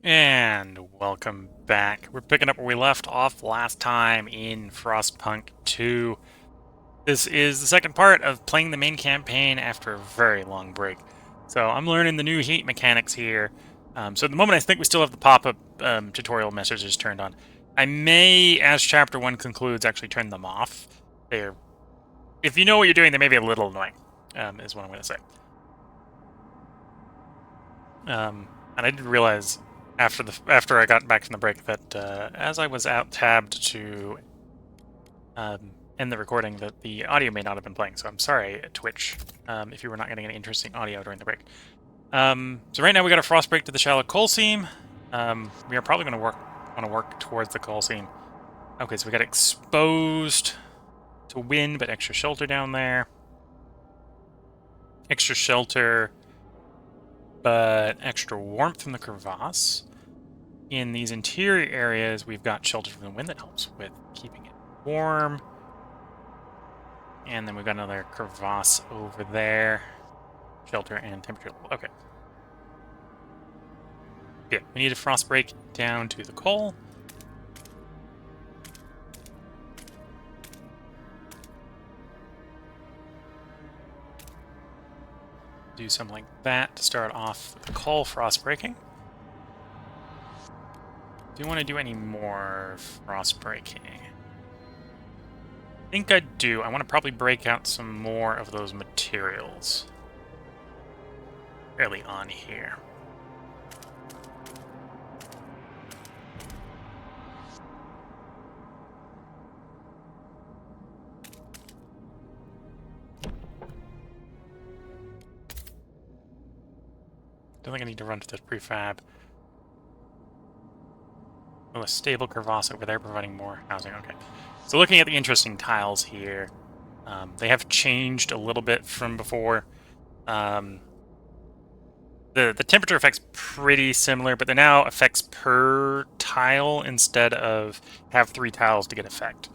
And welcome back. We're picking up where we left off last time in Frostpunk 2. This is the second part of playing the main campaign after a very long break. So I'm learning the new heat mechanics here. So at the moment I think we still have the pop-up tutorial messages turned on. I may, as Chapter 1 concludes, actually turn them off. If you know what you're doing, they may be a little annoying, is what I'm going to say. And I did realize after I got back from the break that as I was out tabbed to end the recording, that the audio may not have been playing. So I'm sorry, Twitch, if you were not getting any interesting audio during the break. So right now we got a frost break to the shallow coal seam. We are probably going to work towards the coal seam. Okay, so we got exposed to wind, but extra shelter down there. Extra shelter, but extra warmth from the crevasse. In these interior areas, we've got shelter from the wind that helps with keeping it warm. And then we've got another crevasse over there. Shelter and temperature level. Okay. Yeah, we need a frost break down to the coal. Do something like that to start off the coal frost breaking. Do you want to do any more frost breaking? I think I do. I want to probably break out some more of those materials early on here. Don't think I need to run to the prefab. Oh, a stable crevasse over there providing more housing. Okay. So looking at the interesting tiles here, they have changed a little bit from before. The temperature effect's pretty similar, but they're now effects per tile instead of have 3 tiles to get effect.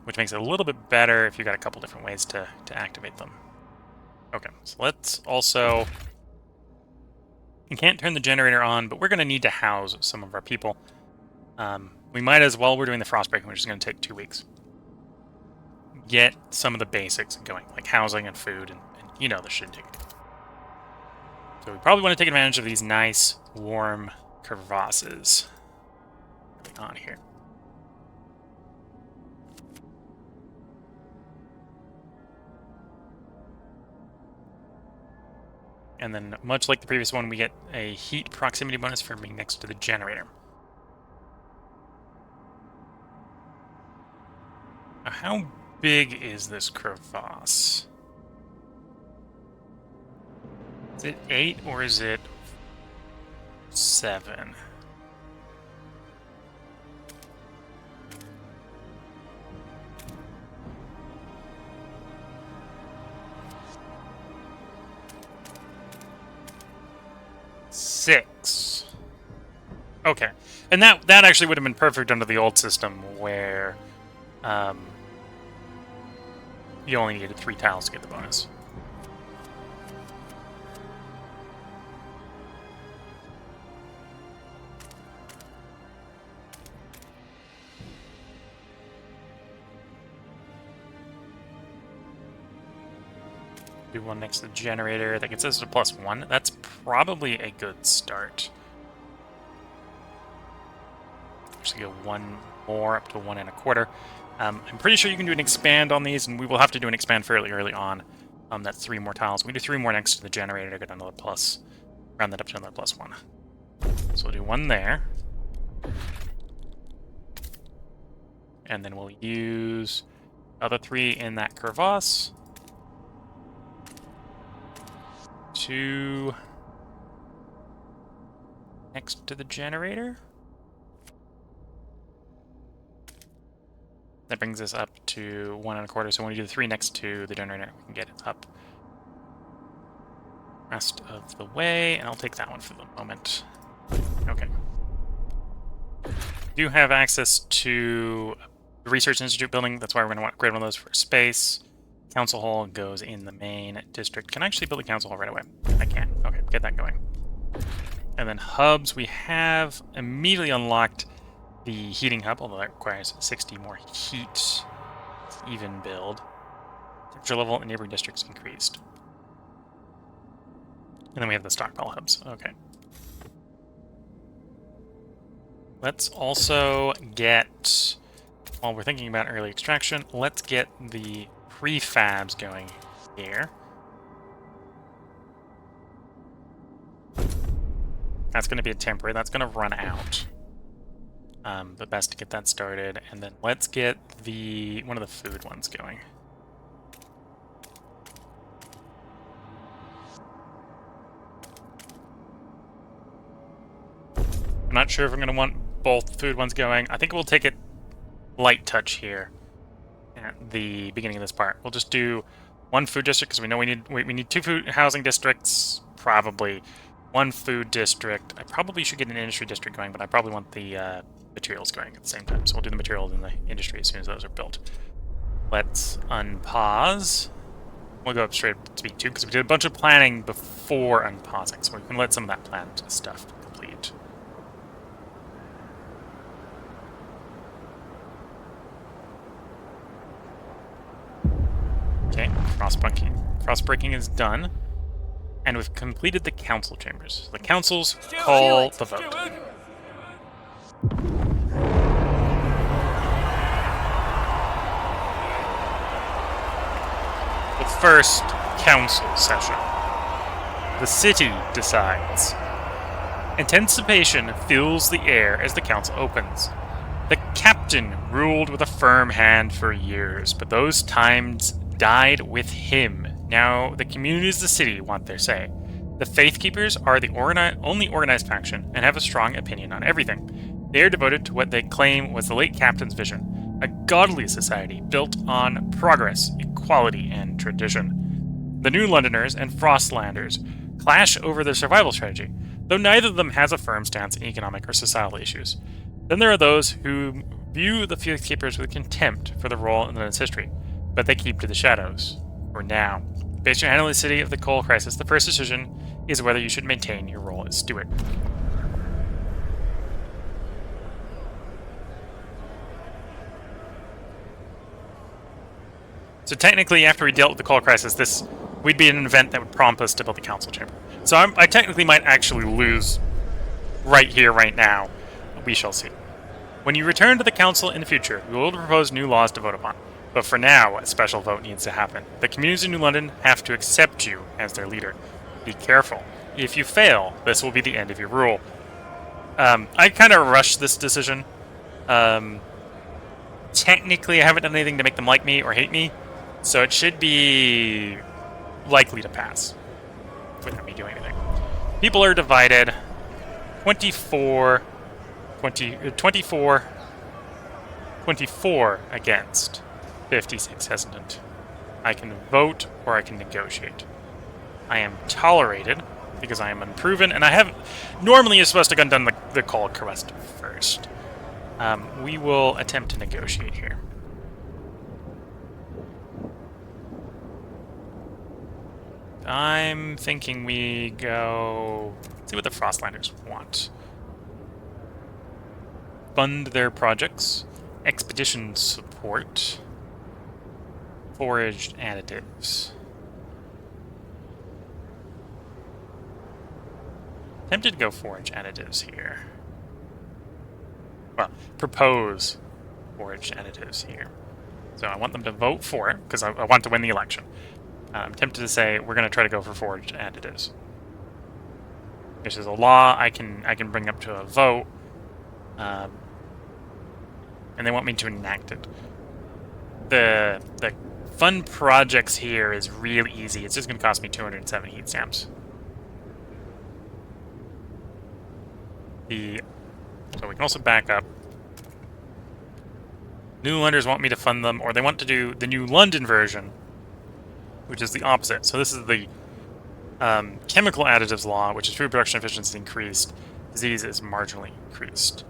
Which makes it a little bit better if you've got a couple different ways to activate them. Okay, so let's also... We can't turn the generator on, but we're going to need to house some of our people. We might as well, we're doing the frost breaking, which is going to take 2 weeks. Get some of the basics going, like housing and food, and you know the shindig. So we probably want to take advantage of these nice, warm crevasses going on here. And then, much like the previous one, we get a heat proximity bonus for being next to the generator. Now, how big is this crevasse? Is it 8 or is it 7? Six. Okay, and that actually would have been perfect under the old system where you only needed 3 tiles to get the bonus. Do one next to the generator that gets us to +1. That's probably a good start. Actually go 1 more up to 1 1/4. I'm pretty sure you can do an expand on these, and we will have to do an expand fairly early on. That's 3 more tiles. We do 3 more next to the generator to get another plus. Round that up to another +1. So we'll do 1 there. And then we'll use other 3 in that crevasse. 2 next to the generator. That brings us up to 1 1/4. So when we do the 3 next to the generator, we can get it up rest of the way, and I'll take that one for the moment. Okay. Do have access to the Research Institute building. That's why we're going to want to create one of those for space. Council hall goes in the main district. Can I actually build a council hall right away? I can. Okay, get that going. And then hubs, we have immediately unlocked the heating hub, although that requires 60 more heat. Even build. Temperature level in neighboring districts increased. And then we have the stockpile hubs. Okay. Let's also get, while we're thinking about early extraction, let's get the prefabs going here. That's going to be a temporary. That's going to run out. But best to get that started. And then let's get one of the food ones going. I'm not sure if I'm going to want both food ones going. I think we'll take it light touch here at the beginning of this part. We'll just do one food district because we know we need two food housing districts, probably one food district. I probably should get an industry district going, but I probably want the materials going at the same time. So we'll do the materials in the industry as soon as those are built. Let's unpause. We'll go up straight to speed 2 because we did a bunch of planning before unpausing, so we can let some of that planned stuff complete. Okay, frostbreaking is done, and we've completed the council chambers. The councils call the vote. The first council session. The city decides. Anticipation fills the air as the council opens. The captain ruled with a firm hand for years, but those times died with him. Now the communities of the city want their say. The Faithkeepers are the only organized faction and have a strong opinion on everything. They are devoted to what they claim was the late captain's vision, a godly society built on progress, equality, and tradition. The New Londoners and Frostlanders clash over their survival strategy, though neither of them has a firm stance in economic or societal issues. Then there are those who view the Faithkeepers with contempt for their role in London's history, but they keep to the shadows, for now. Based on handling the city of the coal crisis, the first decision is whether you should maintain your role as steward. So technically, after we dealt with the coal crisis, we'd be an event that would prompt us to build the council chamber. So I technically might actually lose right here, right now. We shall see. When you return to the council in the future, we will propose new laws to vote upon. But for now, a special vote needs to happen. The communities of New London have to accept you as their leader. Be careful. If you fail, this will be the end of your rule. I kind of rushed this decision. Technically, I haven't done anything to make them like me or hate me, so it should be likely to pass without me doing anything. People are divided 24 against. 56 hesitant. I can vote or I can negotiate. I am tolerated because I am unproven, and I have. Normally, you're supposed to have done the call quest first. We will attempt to negotiate here. I'm thinking we go. Let's see what the Frostlanders want. Fund their projects, expedition support. Foraged additives. Tempted to go forage additives here. Well, propose foraged additives here. So I want them to vote for it, because I want to win the election. I'm tempted to say we're going to try to go for foraged additives. This is a law I can bring up to a vote, and they want me to enact it. The fund projects here is really easy. It's just going to cost me 207 heat stamps. So we can also back up. New Londoners want me to fund them, or they want to do the New London version, which is the opposite. So this is the chemical additives law, which is food production efficiency increased, disease is marginally increased.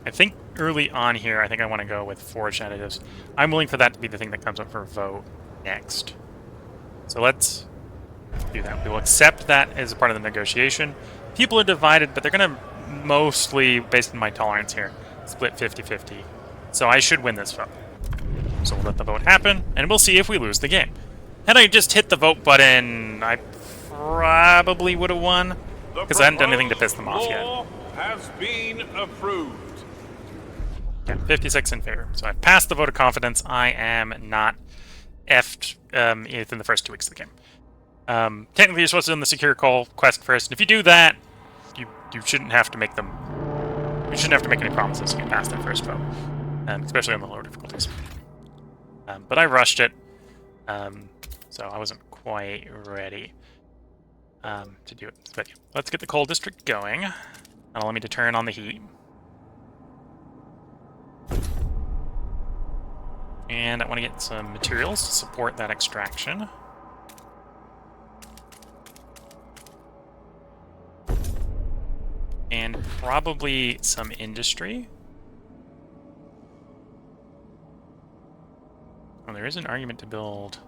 I think early on here, I want to go with forage additives. I'm willing for that to be the thing that comes up for a vote next. So let's do that. We will accept that as a part of the negotiation. People are divided, but they're going to mostly, based on my tolerance here, split 50-50. So I should win this vote. So we'll let the vote happen, and we'll see if we lose the game. Had I just hit the vote button, I probably would have won, because I hadn't done anything to piss them off yet. Has been approved. Okay, 56 in favor. So I passed the vote of confidence. I am not effed within the first 2 weeks of the game. Technically, you're supposed to do the secure call quest first, and if you do that, you shouldn't have to make them. You shouldn't have to make any promises if you pass that first vote, especially on the lower difficulties. But I rushed it, so I wasn't quite ready to do it. But yeah, let's get the coal district going. Allow me to turn on the heat. And I want to get some materials to support that extraction. And probably some industry. Oh, there is an argument to build.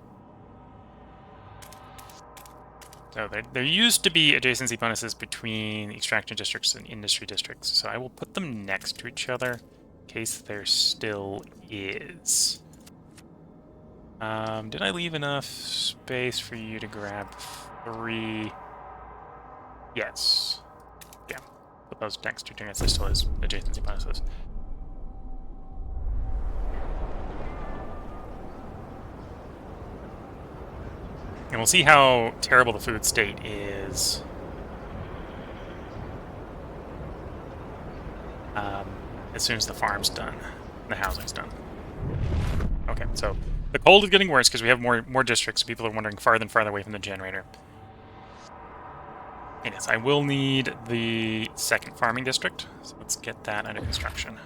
So there used to be adjacency bonuses between extraction districts and industry districts, so I will put them next to each other in case there still is. Did I leave enough space for you to grab 3? Yes. Yeah. Put those next to each other. There still is adjacency bonuses. And we'll see how terrible the food state is. As soon as the farm's done, and the housing's done. Okay, so the cold is getting worse because we have more districts. People are wandering farther and farther away from the generator. And yes, I will need the second farming district, so let's get that under construction.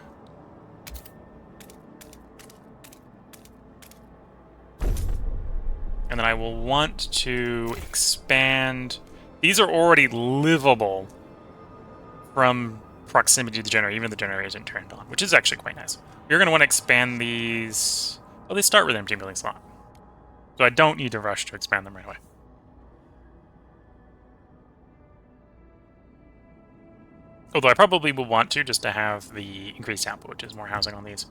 And then I will want to expand. These are already livable from proximity to the generator, even if the generator isn't turned on, which is actually quite nice. You're going to want to expand these. Oh, they start with an empty building slot. So I don't need to rush to expand them right away. Although I probably will want to, just to have the increased output, which is more housing on these.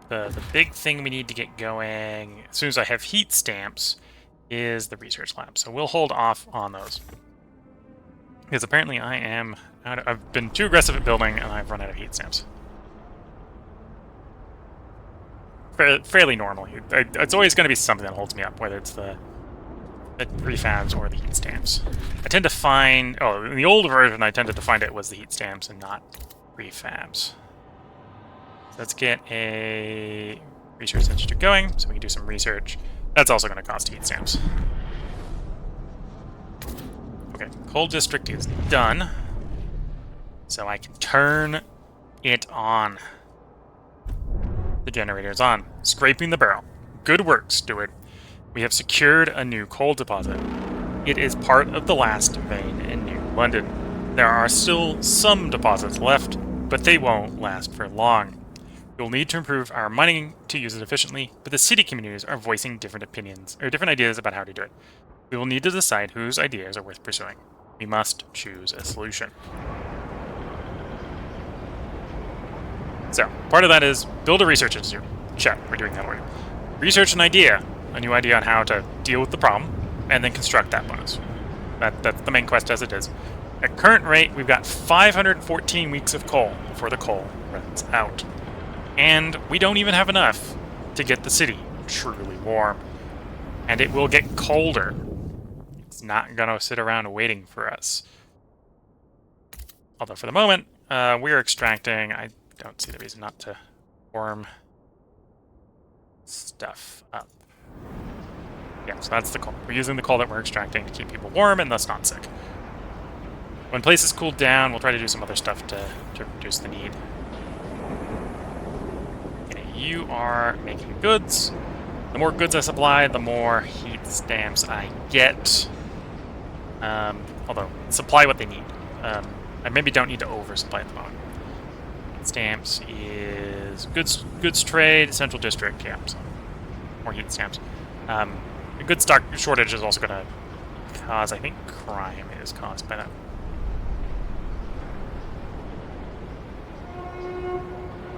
The big thing we need to get going, as soon as I have heat stamps, is the research lab. So we'll hold off on those. Because apparently I am I've been too aggressive at building, and I've run out of heat stamps. Fairly normal. It's always going to be something that holds me up, whether it's the prefabs or the heat stamps. I tend to find... Oh, in the old version, I tended to find it was the heat stamps and not prefabs. Let's get a research institute going, so we can do some research. That's also going to cost heat stamps. Okay, coal district is done. So I can turn it on. The generator is on. Scraping the barrel. Good work, Steward. We have secured a new coal deposit. It is part of the last vein in New London. There are still some deposits left, but they won't last for long. We'll need to improve our mining to use it efficiently, but the city communities are voicing different opinions, or different ideas about how to do it. We will need to decide whose ideas are worth pursuing. We must choose a solution. So, part of that is build a research institute. Check, we're doing that already. Research an idea, a new idea on how to deal with the problem, and then construct that bonus. That's the main quest as it is. At current rate, we've got 514 weeks of coal before the coal runs out. And we don't even have enough to get the city truly warm. And it will get colder. It's not going to sit around waiting for us. Although for the moment, we're extracting. I don't see the reason not to warm stuff up. Yeah, so that's the coal. We're using the coal that we're extracting to keep people warm and thus not sick. When places cool down, we'll try to do some other stuff to reduce the need. You are making goods. The more goods I supply, the more heat stamps I get. Although, supply what they need. I maybe don't need to oversupply at the moment. Heat stamps is goods trade, central district, yeah, so more heat stamps. A good stock shortage is also going to cause, I think, crime is caused by that.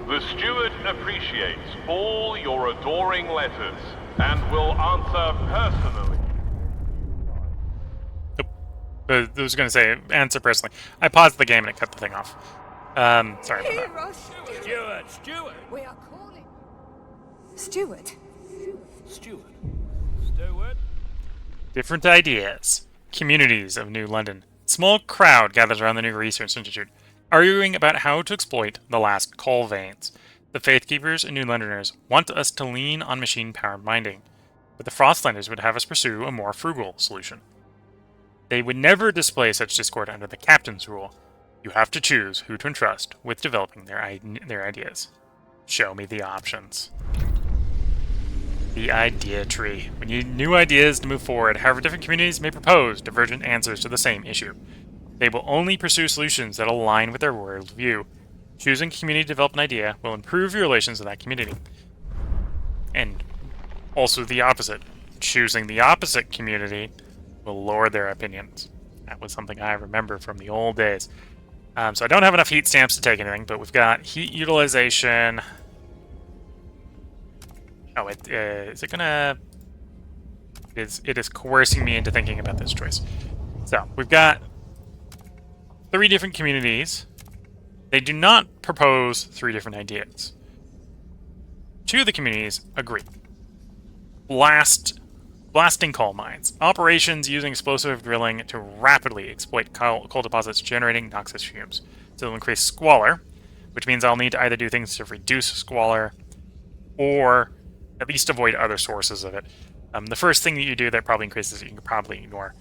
The steward appreciates all your adoring letters and will answer personally. I was going to say, answer personally. I paused the game and it cut the thing off. Sorry about that. Steward! We are calling. Steward. Steward? Different ideas. Communities of New London. Small crowd gathers around the new research institute, arguing about how to exploit the last coal veins. The Faithkeepers and New Londoners want us to lean on machine-powered mining, but the Frostlanders would have us pursue a more frugal solution. They would never display such discord under the captain's rule. You have to choose who to entrust with developing their ideas. Show me the options. The idea tree. We need new ideas to move forward. However, different communities may propose divergent answers to the same issue. They will only pursue solutions that align with their worldview. Choosing a community to develop an idea will improve your relations with that community. And also the opposite. Choosing the opposite community will lower their opinions. That was something I remember from the old days. So I don't have enough heat stamps to take anything, but we've got heat utilization. Oh, is it gonna... It is coercing me into thinking about this choice. So, we've got 3 different communities. They do not propose 3 different ideas. 2 of the communities agree. Blasting coal mines. Operations using explosive drilling to rapidly exploit coal deposits generating noxious fumes. So it'll increase squalor, which means I'll need to either do things to reduce squalor or at least avoid other sources of it. The first thing that you do that probably increases it, you can probably ignore.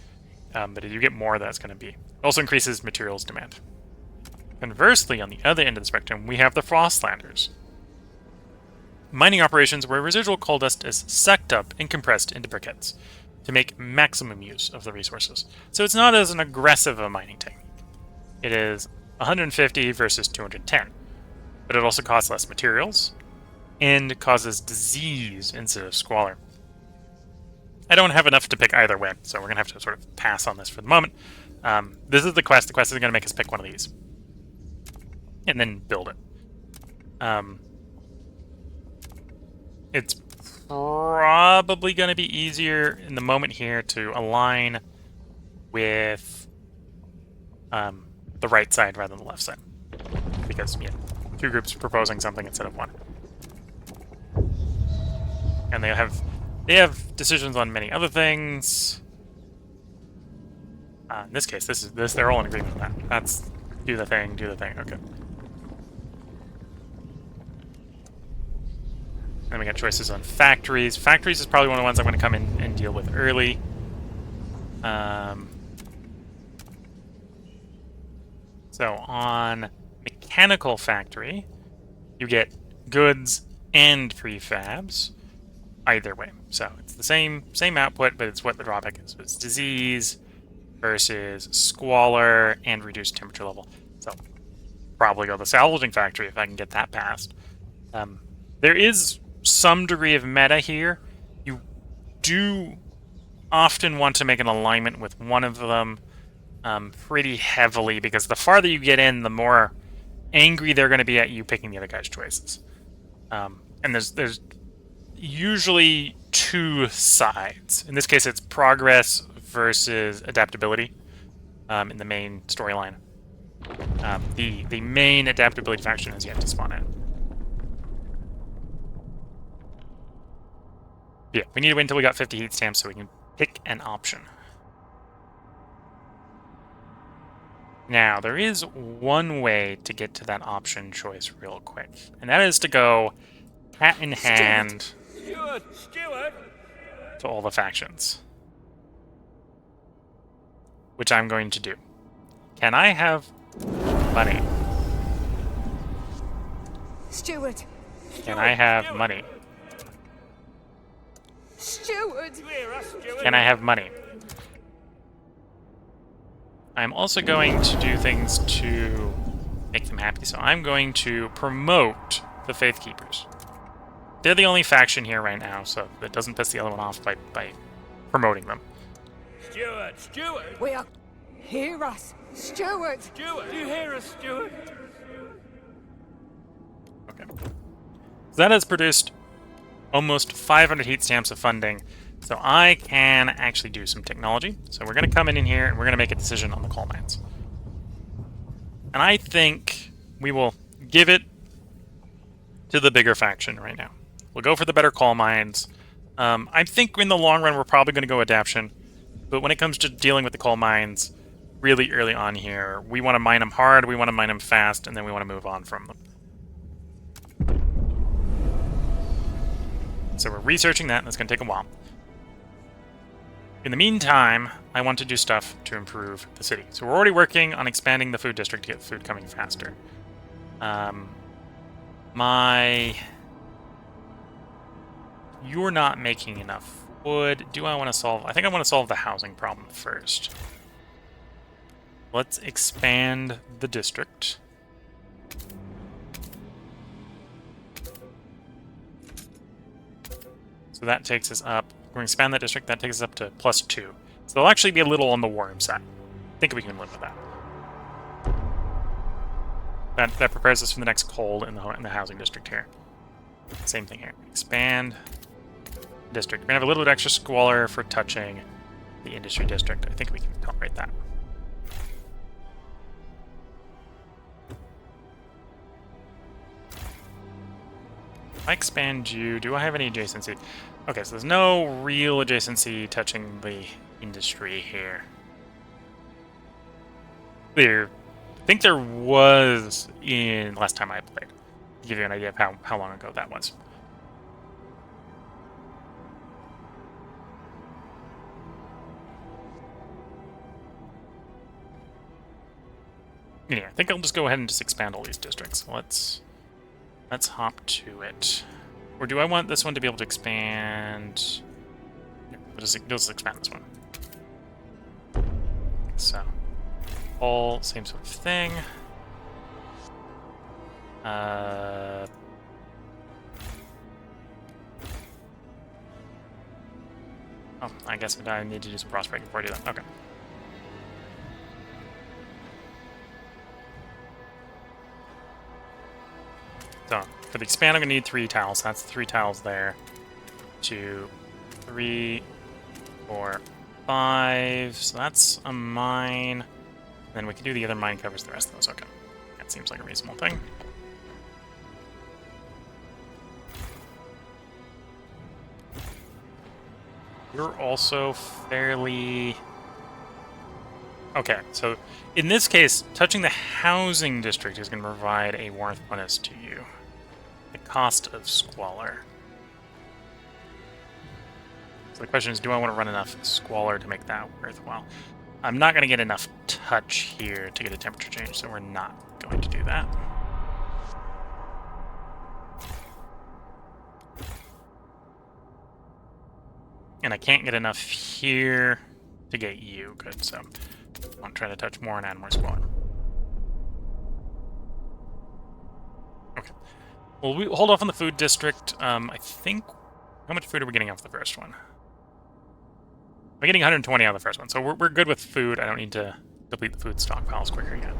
But if you get more, that's going to be. It also increases materials demand. Conversely, on the other end of the spectrum, we have the Frostlanders. Mining operations where residual coal dust is sucked up and compressed into briquettes to make maximum use of the resources. So it's not as an aggressive a mining technique. It is 150 versus 210, but it also costs less materials and causes disease instead of squalor. I don't have enough to pick either way, so we're going to have to sort of pass on this for the moment. This is the quest. The quest is going to make us pick one of these. And then build it. It's probably going to be easier in the moment here to align with the right side rather than the left side. Because, yeah, 2 groups proposing something instead of 1. And they have decisions on many other things. In this case, they're all in agreement with that. That's do the thing, okay. Then we got choices on factories. Factories is probably one of the ones I'm going to come in and deal with early. So on mechanical factory, you get goods and prefabs either way. So it's the same output, but it's what the drawback is. So it's disease versus squalor and reduced temperature level. So probably go the salvaging factory if I can get that passed. There is some degree of meta here. You do often want to make an alignment with one of them pretty heavily, because the farther you get in, the more angry they're going to be at you picking the other guy's choices. And there's usually 2 sides. In this case, it's progress versus adaptability in the main storyline. The main adaptability faction is yet to spawn in. Yeah, we need to wait until we got 50 heat stamps so we can pick an option. Now, there is one way to get to that option choice real quick, and that is to go hat in hand Steward! to all the factions. Which I'm going to do. Can I have money? Steward. Can I have money? Steward. Can I have money? I'm also going to do things to make them happy, so I'm going to promote the Faithkeepers. they're the only faction here right now, so that doesn't piss the other one off by promoting them. Steward! We are. Hear us, Steward! Do you hear us, Steward? Okay. So that has produced almost 500 heat stamps of funding, so I can actually do some technology. So we're going to come in here and we're going to make a decision on the coal mines. And I think we will give it to the bigger faction right now. We'll go for the better coal mines. I think in the long run we're probably going to go adaption, but when it comes to dealing with the coal mines really early on here, we want to mine them hard, we want to mine them fast, and then we want to move on from them. So we're researching that, and that's going to take a while. In the meantime, I want to do stuff to improve the city. So we're already working on expanding the food district to get food coming faster. You're not making enough wood. Do I want to solve... I think I want to solve the housing problem first. Let's expand the district. So that takes us up. We're going to expand that district. That takes us up to +2. So they'll actually be a little on the warm side. I think we can live with that. That prepares us for the next cold in the housing district here. Same thing here. Expand district. We're going to have a little bit extra squalor for touching the industry district. I think we can tolerate that. If I expand you, do I have any adjacency? Okay, so there's no real adjacency touching the industry here. I think there was in last time I played. To give you an idea of how long ago that was. Yeah, I think I'll just go ahead and just expand all these districts. Let's hop to it. Or do I want this one to be able to expand? Yeah, we'll just expand this one. So, all same sort of thing. Oh, I guess I need to do some prospering before I do that. Okay. So, for the expand, I'm going to need 3 tiles. That's 3 tiles there. 2, 3, 4, 5. So that's a mine. Then we can do the other mine covers the rest of those. Okay. That seems like a reasonable thing. You're also fairly... Okay, so in this case, touching the housing district is going to provide a warmth bonus to you. The cost of squalor. So the question is, do I want to run enough squalor to make that worthwhile? I'm not going to get enough touch here to get a temperature change, so we're not going to do that. And I can't get enough here to get you. Good, so I want to try to touch more and add more squalor. Okay. Well, we hold off on the food district. I think... How much food are we getting off the first one? We're getting 120 on the first one, so we're good with food. I don't need to deplete the food stockpiles quicker yet.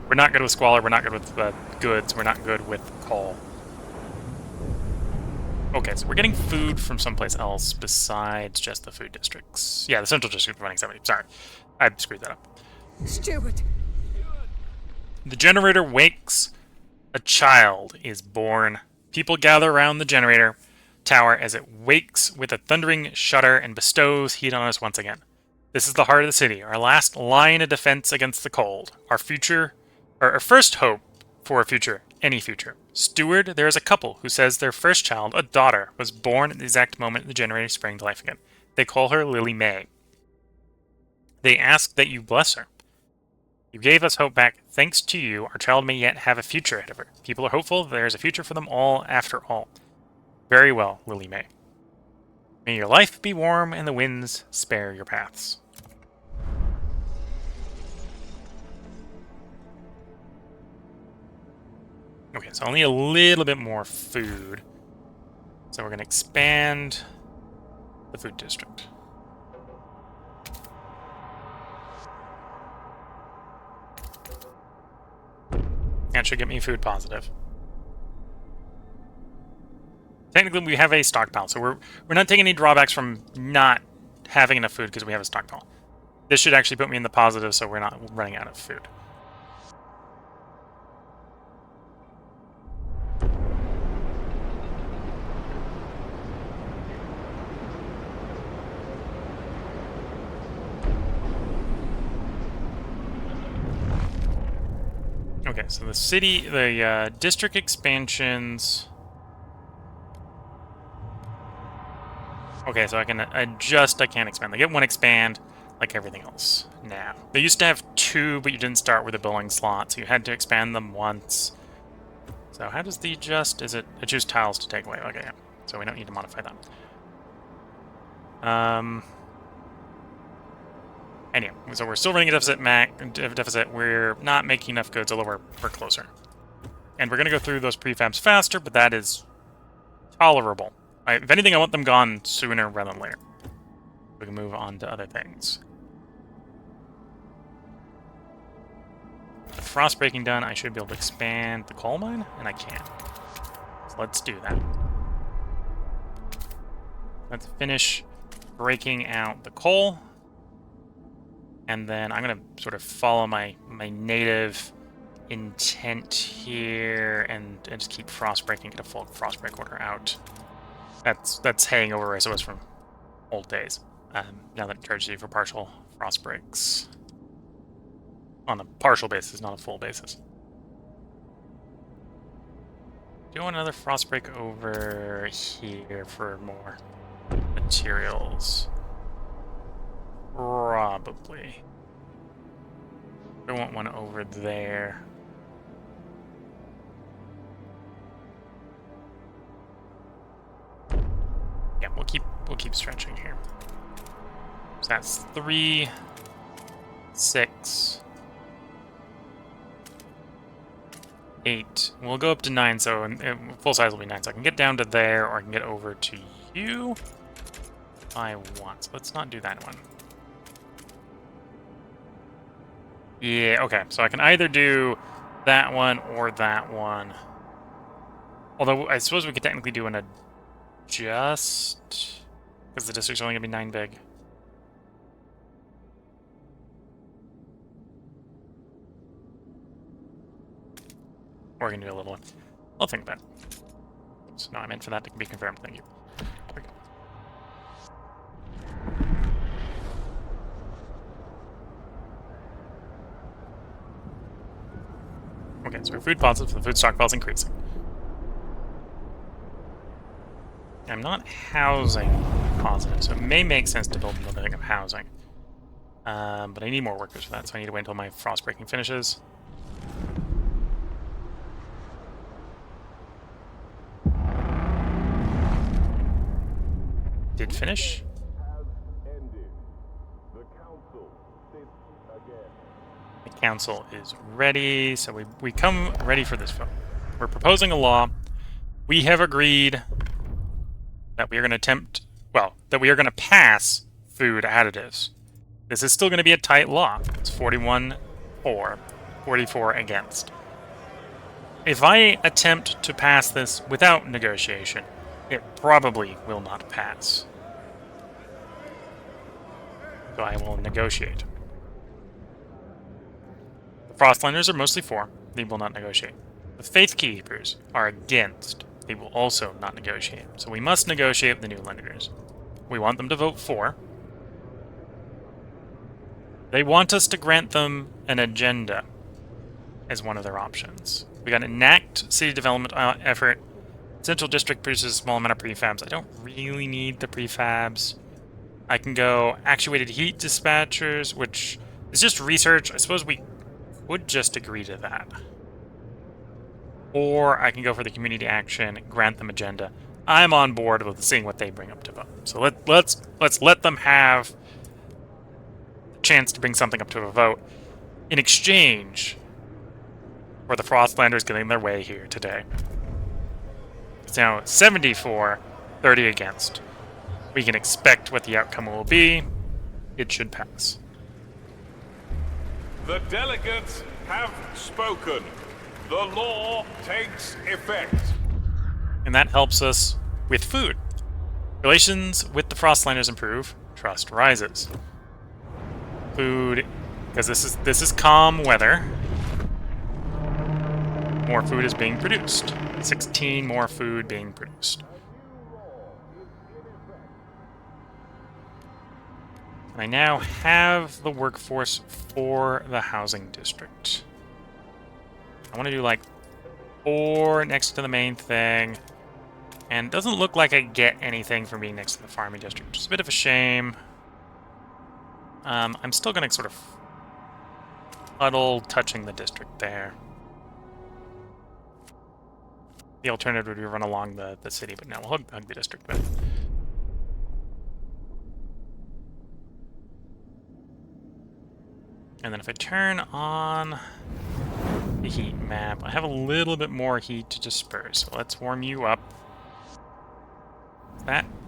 We're not good with squalor. We're not good with goods. We're not good with coal. Okay, so we're getting food from someplace else besides just the food districts. Yeah, the central district is running 70. Sorry, I screwed that up. Steward! The generator wakes. A child is born. People gather around the generator tower as it wakes with a thundering shudder and bestows heat on us once again. This is the heart of the city, our last line of defense against the cold. Our first hope for a future, any future. Steward, there is a couple who says their first child, a daughter, was born at the exact moment the generator sprang to life again. They call her Lily May. They ask that you bless her. You gave us hope back. Thanks to you, our child may yet have a future ahead of her. People are hopeful there is a future for them all after all. Very well, Lily May. May your life be warm and the winds spare your paths. Okay, so only a little bit more food. So we're going to expand the food district. That should get me food positive. Technically, we have a stockpile, so we're not taking any drawbacks from not having enough food because we have a stockpile. This should actually put me in the positive, so we're not running out of food. Okay, so the city, the district expansions. Okay, so I can adjust, I can't expand. They get one expand, like everything else now. They used to have two, but you didn't start with a building slot, so you had to expand them once. So how does the adjust? Is it, I choose tiles to take away? Okay, yeah. So we don't need to modify that. Anyway, so we're still running a deficit. We're not making enough goods, although we're closer. And we're going to go through those prefabs faster, but that is tolerable. If anything, I want them gone sooner rather than later. We can move on to other things. The frost breaking done, I should be able to expand the coal mine, and I can. So let's do that. Let's finish breaking out the coal. And then I'm going to sort of follow my native intent here and just keep frost breaking, get a full frost break order out. That's hanging over as it was from old days. Now that it charges you for partial frost breaks. On a partial basis, not a full basis. Do you want another frost break over here for more materials? Probably. I want one over there. Yeah, we'll keep stretching here. So that's 3, 6, 8. We'll go up to 9, so full size will be 9. So I can get down to there, or I can get over to you if I want. So let's not do that one. Yeah, okay. So I can either do that one or that one. Although I suppose we could technically do an adjust, because the district's only going to be 9 big. Or we can do a little one. I'll think about it. So no, I meant for that to be confirmed. Thank you. There we go. Okay, so we're food positive, so the food stockpile is increasing. I'm not housing positive, so it may make sense to build another thing of housing. But I need more workers for that, so I need to wait until my frost breaking finishes. Did finish. The council is ready, so we come ready for this vote. We're proposing a law. We have agreed that we are going to attempt, well, that we are going to pass food additives. This is still going to be a tight law. It's 41 for, 44 against. If I attempt to pass this without negotiation, it probably will not pass. So I will negotiate. The Frostlanders are mostly for. They will not negotiate. The Faithkeepers are against. They will also not negotiate. So we must negotiate with the New Lenders. We want them to vote for. They want us to grant them an agenda as one of their options. We got an enact city development effort. Central District produces a small amount of prefabs. I don't really need the prefabs. I can go actuated heat dispatchers, which is just research. I suppose we would just agree to that. Or I can go for the community action, grant them agenda. I'm on board with seeing what they bring up to vote. So let's let them have a chance to bring something up to a vote in exchange for the Frostlanders getting their way here today. It's now 74 30 against. We can expect what the outcome will be. It should pass. The delegates have spoken. The law takes effect. And that helps us with food. Relations with the Frostlanders improve. Trust rises. Food, because this is calm weather. More food is being produced. 16 more food being produced. I now have the workforce for the housing district. I want to do like 4 next to the main thing. And it doesn't look like I get anything from being next to the farming district, which is a bit of a shame. I'm still going to sort of huddle touching the district there. The alternative would be run along the city, but no, we'll hug the district with. And then if I turn on the heat map, I have a little bit more heat to disperse. So let's warm you up.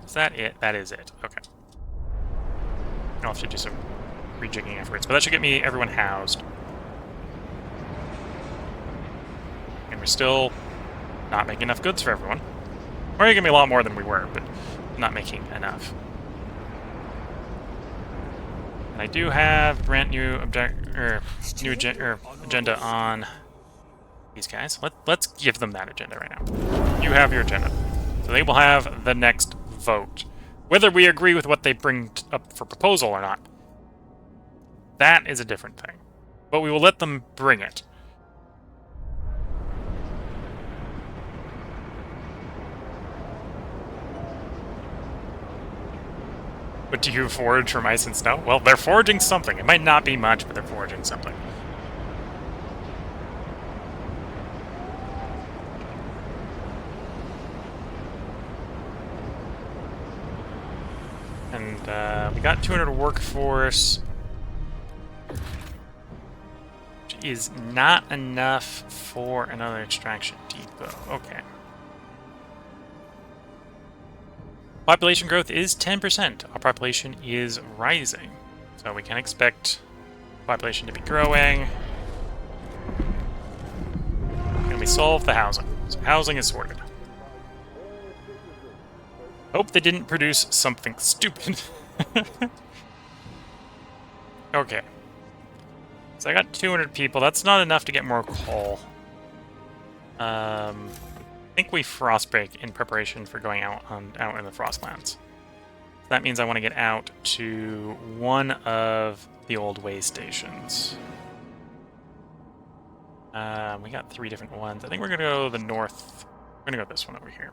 Is that it? That is it. Okay. I'll have to do some rejigging efforts, but that should get me everyone housed. And we're still not making enough goods for everyone. We're making a lot more than we were, but not making enough. And I do have brand new agenda on these guys. Let's give them that agenda right now. You have your agenda. So they will have the next vote. Whether we agree with what they bring up for proposal or not, that is a different thing. But we will let them bring it. What do you forage from ice and snow? Well, they're foraging something. It might not be much, but they're foraging something. And we got 200 workforce, which is not enough for another extraction depot. Okay. Population growth is 10%. Our population is rising. So we can expect population to be growing. And we solve the housing. So housing is sorted. Hope they didn't produce something stupid. Okay. So I got 200 people. That's not enough to get more coal. I think we frostbreak in preparation for going out in the Frostlands. So that means I want to get out to one of the old way stations. We got 3 different ones. I think we're gonna go the north. We're gonna go this one over here.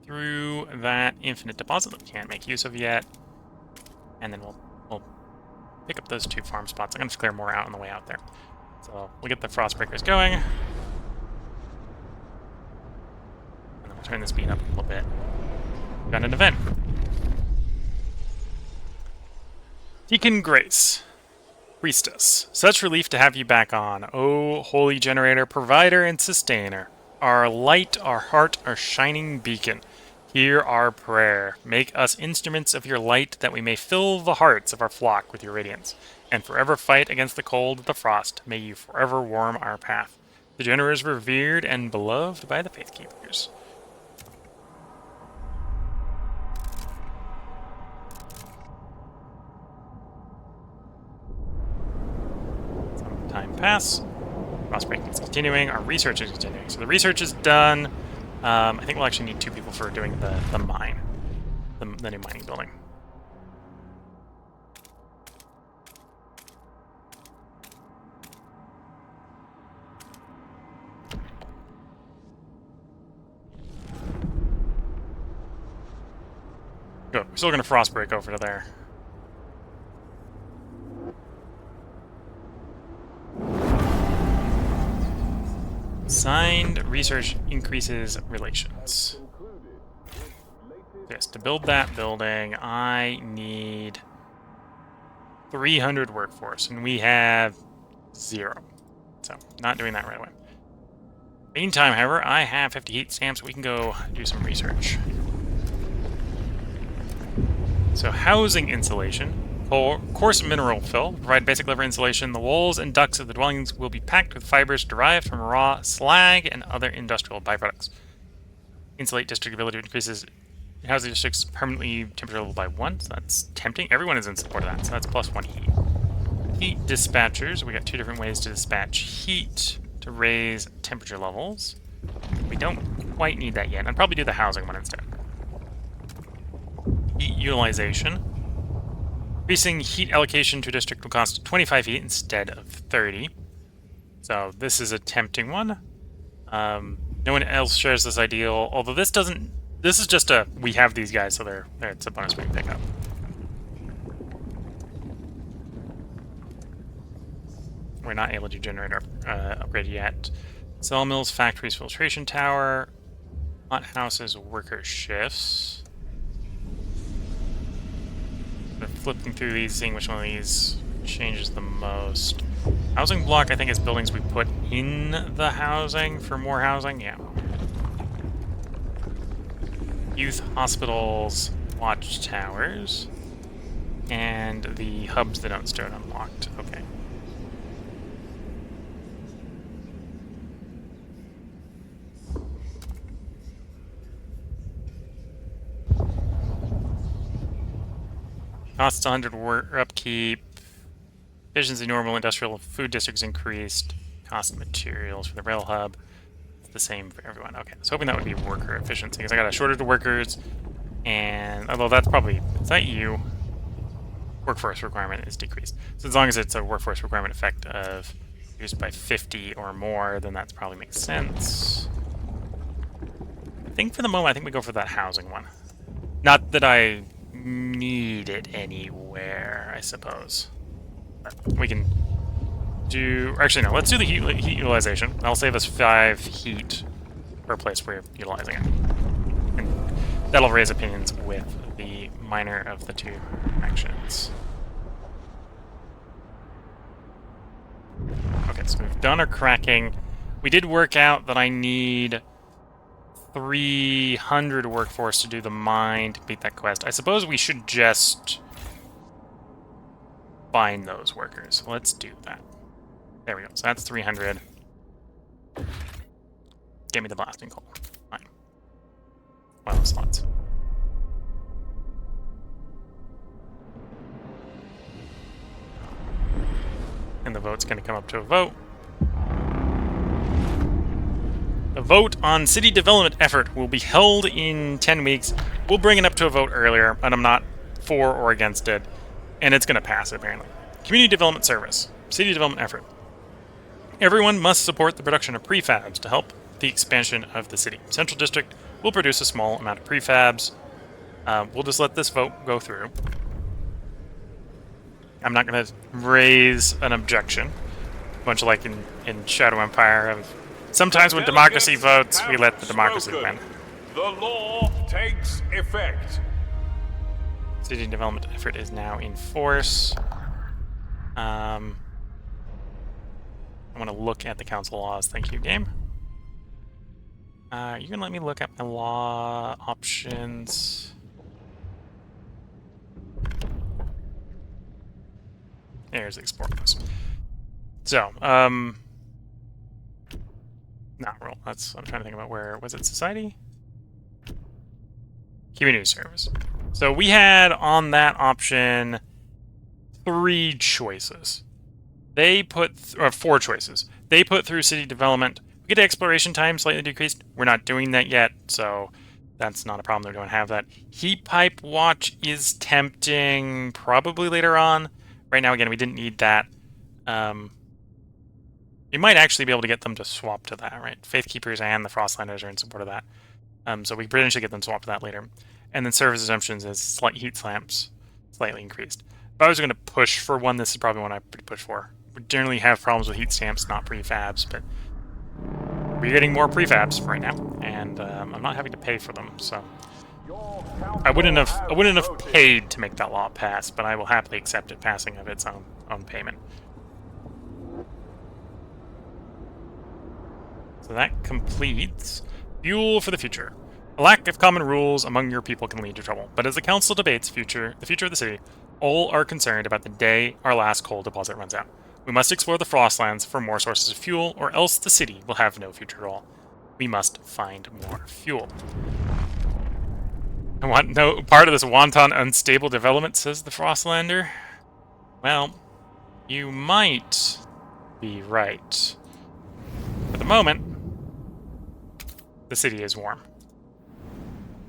Through that infinite deposit that we can't make use of yet, and then we'll pick up those 2 farm spots. I'm going to clear more out on the way out there. So we'll get the Frostbreakers going. And then we'll turn the speed up a little bit. We've got an event. Deacon Grace. Priestess. Such relief to have you back on. Oh, holy generator, provider and sustainer. Our light, our heart, our shining beacon. Hear our prayer. Make us instruments of your light, that we may fill the hearts of our flock with your radiance, and forever fight against the cold of the frost. May you forever warm our path. The generator is revered and beloved by the Faithkeepers. Some time pass. Frostbreak is continuing. Our research is continuing. So the research is done. I think we'll actually need 2 people for doing the mine. The new mining building. Good. We're still going to Frostbreak over to there. Signed research increases relations. Yes, to build that building, I need 300 workforce, and we have 0. So, not doing that right away. Meantime, however, I have 50 heat stamps. We can go do some research. So, housing insulation. Coarse mineral fill. Provide basic lever insulation. The walls and ducts of the dwellings will be packed with fibers derived from raw slag and other industrial byproducts. Insulate district ability increases housing districts permanently temperature level by 1. So that's tempting. Everyone is in support of that. So that's plus 1 heat. Heat dispatchers. We got 2 different ways to dispatch heat to raise temperature levels. We don't quite need that yet. I'd probably do the housing one instead. Heat utilization. Increasing heat allocation to a district will cost 25 heat instead of 30. So this is a tempting one. No one else shares this ideal, although this doesn't... This is just a... We have these guys, so it's a bonus we can pick up. We're not able to generate our upgrade yet. Sawmills, factories, filtration tower, hot houses, worker shifts. We're flipping through these, seeing which one of these changes the most. Housing block, I think, is buildings we put in the housing for more housing. Yeah. Youth hospitals, watchtowers, and the hubs that don't start unlocked. Okay. Costs 100 upkeep. Efficiency normal industrial food districts increased. Cost of materials for the rail hub. It's the same for everyone. Okay, I was hoping that would be worker efficiency because I got a shortage of workers. And although that's probably, is that you? Workforce requirement is decreased. So as long as it's a workforce requirement effect of reduced by 50 or more, then that probably makes sense. I think for the moment, I think we go for that housing one. Not that I need it anywhere, I suppose. But we can do... Actually, no, let's do the heat utilization. That'll save us 5 heat per place we're utilizing it. And that'll raise opinions with the minor of the 2 actions. Okay, so we've done our cracking. We did work out that I need 300 workforce to do the mine to beat that quest. I suppose we should just find those workers. Let's do that. There we go. So that's 300. Give me the blasting coal. Fine. 12 slots. And the vote's going to come up to a vote. The vote on city development effort will be held in 10 weeks. We'll bring it up to a vote earlier, but I'm not for or against it. And it's going to pass, apparently. Community development service. City development effort. Everyone must support the production of prefabs to help the expansion of the city. Central District will produce a small amount of prefabs. We'll just let this vote go through. I'm not going to raise an objection. Much like in Shadow Empire. Sometimes when democracy votes, we let the democracy win. The law takes effect. City development effort is now in force. I want to look at the council laws. Thank you, game. You can let me look at my law options. There's export laws. So, not rule. That's, I'm trying to think about where, was it society? Community service. So we had on that option 3 choices. They put, or 4 choices. They put through city development. We get exploration time slightly decreased. We're not doing that yet, so that's not a problem. They don't have that. Heat pipe watch is tempting, probably later on. Right now, again, we didn't need that. You might actually be able to get them to swap to that, right? Faithkeepers and the Frostlanders are in support of that. So we potentially get them swapped to that later. And then service assumptions is slight heat slamps, slightly increased. If I was going to push for one, this is probably one I'd push for. We generally have problems with heat stamps, not prefabs, but we're getting more prefabs right now, and I'm not having to pay for them, so I wouldn't have paid to make that law pass, but I will happily accept it passing of its own payment. So that completes fuel for the future. A lack of common rules among your people can lead to trouble, but as the council debates the future of the city, all are concerned about the day our last coal deposit runs out. We must explore the Frostlands for more sources of fuel, or else the city will have no future at all. We must find more fuel. I want no part of this wanton unstable development, says the Frostlander. Well, you might be right. For the moment, the city is warm.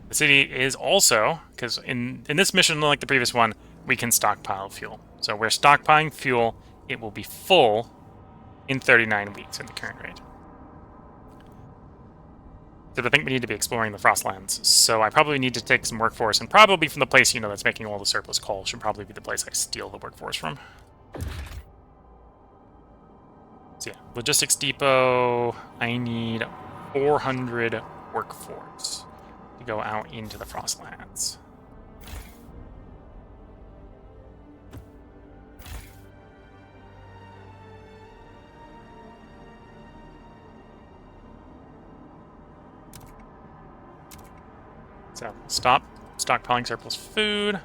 The city is also, because in this mission, like the previous one, we can stockpile fuel. So we're stockpiling fuel. It will be full in 39 weeks in the current rate. So I think we need to be exploring the Frostlands. So I probably need to take some workforce, and probably from the place, that's making all the surplus coal should probably be the place I steal the workforce from. So yeah, logistics depot, I need 400 workforce to go out into the Frostlands. So stop stockpiling surplus food.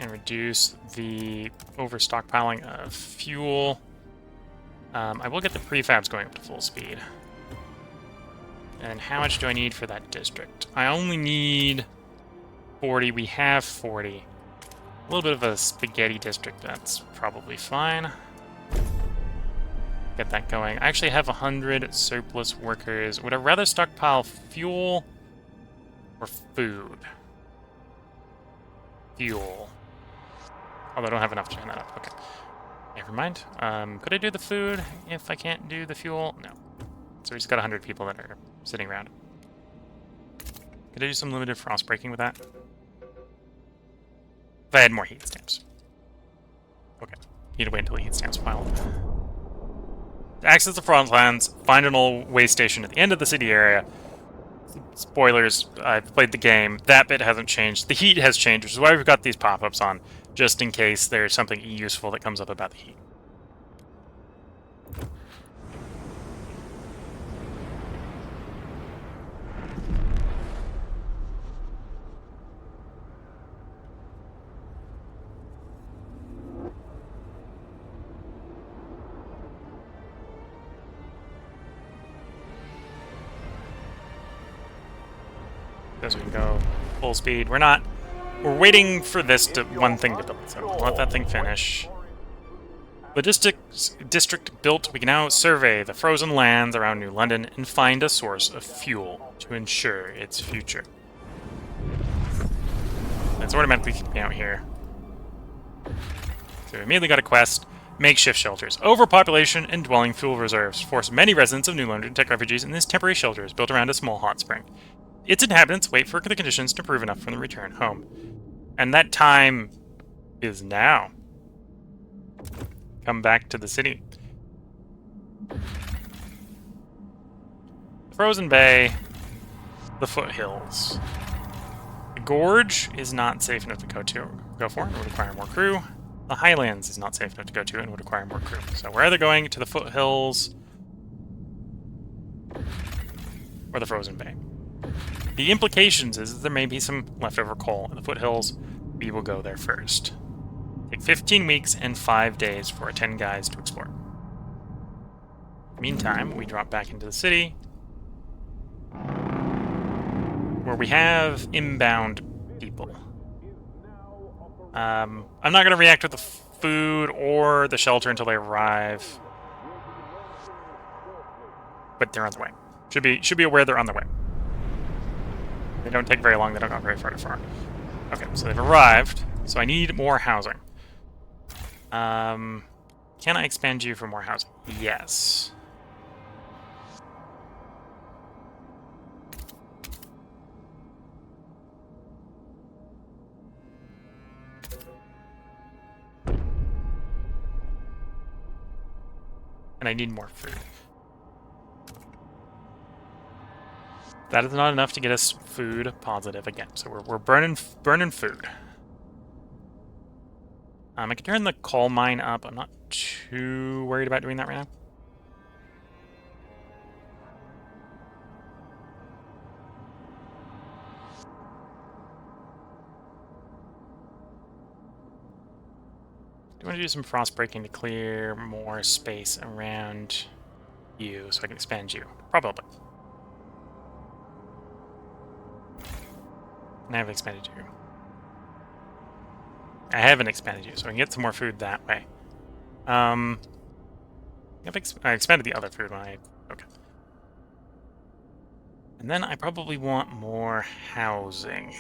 And reduce the over-stockpiling of fuel. I will get the prefabs going up to full speed. And how much do I need for that district? I only need 40. We have 40. A little bit of a spaghetti district, that's probably fine. Get that going. I actually have 100 surplus workers. Would I rather stockpile fuel or food? Fuel. Although I don't have enough to turn that up. Okay. Never mind. Could I do the food if I can't do the fuel? No. So we just got 100 people that are sitting around. Could I do some limited frost breaking with that? If I had more heat stamps. Okay. Need to wait until the heat stamps pile up. To access the Frostlands, find an old way station at the end of the city area. Spoilers, I've played the game. That bit hasn't changed. The heat has changed, which is why we've got these pop-ups on, just in case there's something useful that comes up about the heat. As we can go full speed. We're waiting for this one thing to build, so let that thing finish. Logistics district built, we can now survey the frozen lands around New London and find a source of fuel to ensure its future. It's automatically keeping out here. So we immediately got a quest. Makeshift shelters. Overpopulation and dwelling fuel reserves force many residents of New London to take refugees in this temporary shelters built around a small hot spring. Its inhabitants wait for the conditions to improve enough for the return home. And that time is now. Come back to the city. The Frozen Bay, the foothills. The Gorge is not safe enough to go for and would require more crew. The Highlands is not safe enough to go to and would require more crew. So we're either going to the foothills or the Frozen Bay. The implications is that there may be some leftover coal in the foothills. We will go there first. Take 15 weeks and 5 days for our 10 guys to explore. Meantime, we drop back into the city, where we have inbound people. I'm not going to react with the food or the shelter until they arrive. But they're on the way. Should be aware they're on the way. They don't take very long, they don't go very far to far. Okay, so they've arrived, so I need more housing. Can I expand you for more housing? Yes. And I need more food. That is not enough to get us food positive again. So we're burning food. I can turn the coal mine up. I'm not too worried about doing that right now. Do you want to do some frost breaking to clear more space around you so I can expand you? Probably. And I haven't expanded you. I haven't expanded you, so I can get some more food that way. I expanded the other food when I... Okay. And then I probably want more housing.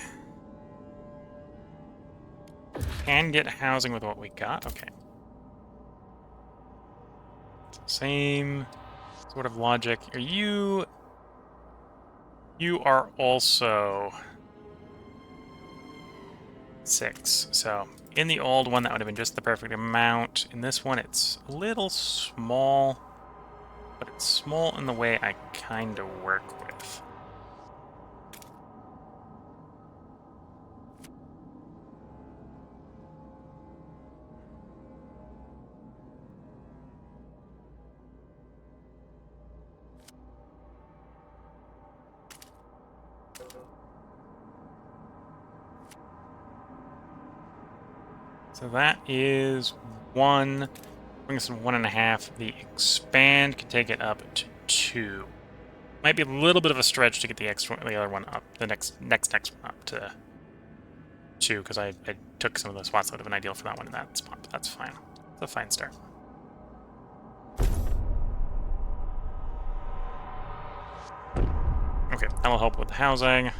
Can get housing with what we got. Okay. Same sort of logic. Are you... You are also 6. So in the old one, that would have been just the perfect amount. In this one, it's a little small, but it's small in the way I kind of work with. So that is 1. Bring us to 1.5. The expand can take it up to 2. Might be a little bit of a stretch to get the other one up, the next one up to 2, because I took some of those spots that would have been ideal for that one in that spot, but that's fine. It's a fine start. Okay, that'll help with the housing.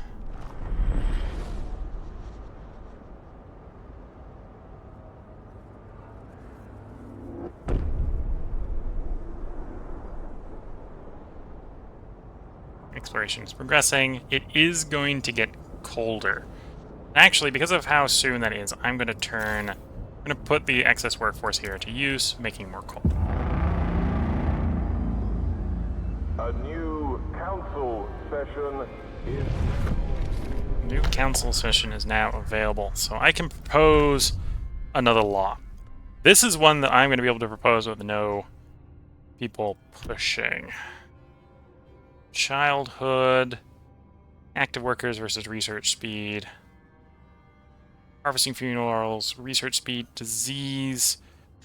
Exploration is progressing. It is going to get colder. Actually, because of how soon that is, I'm going to put the excess workforce here to use, making more coal. A new council session is... New council session is now available, so I can propose another law. This is one that I'm going to be able to propose with no people pushing. Childhood, active workers versus research speed, harvesting funerals, research speed, disease,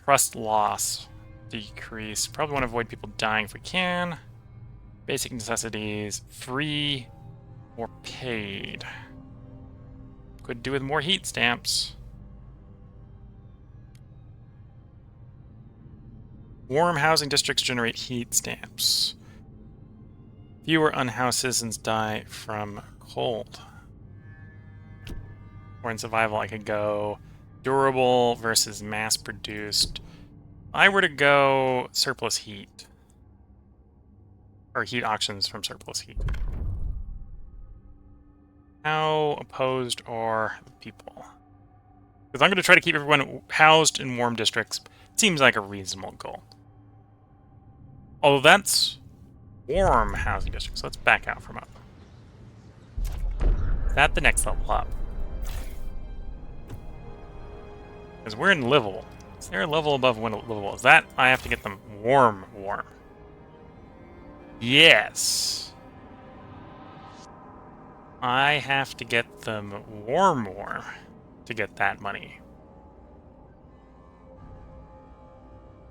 trust loss, decrease. Probably want to avoid people dying if we can. Basic necessities, free or paid. Could do with more heat stamps. Warm housing districts generate heat stamps. Fewer unhoused citizens die from cold. Or in survival, I could go durable versus mass-produced. If I were to go surplus heat, or heat auctions from surplus heat, how opposed are the people? Because I'm going to try to keep everyone housed in warm districts. Seems like a reasonable goal. Although that's warm housing districts, so let's back out from up. Is that the next level up? Because we're in livable. Is there a level above livable? Is that I have to get them warm? Yes. I have to get them warm to get that money.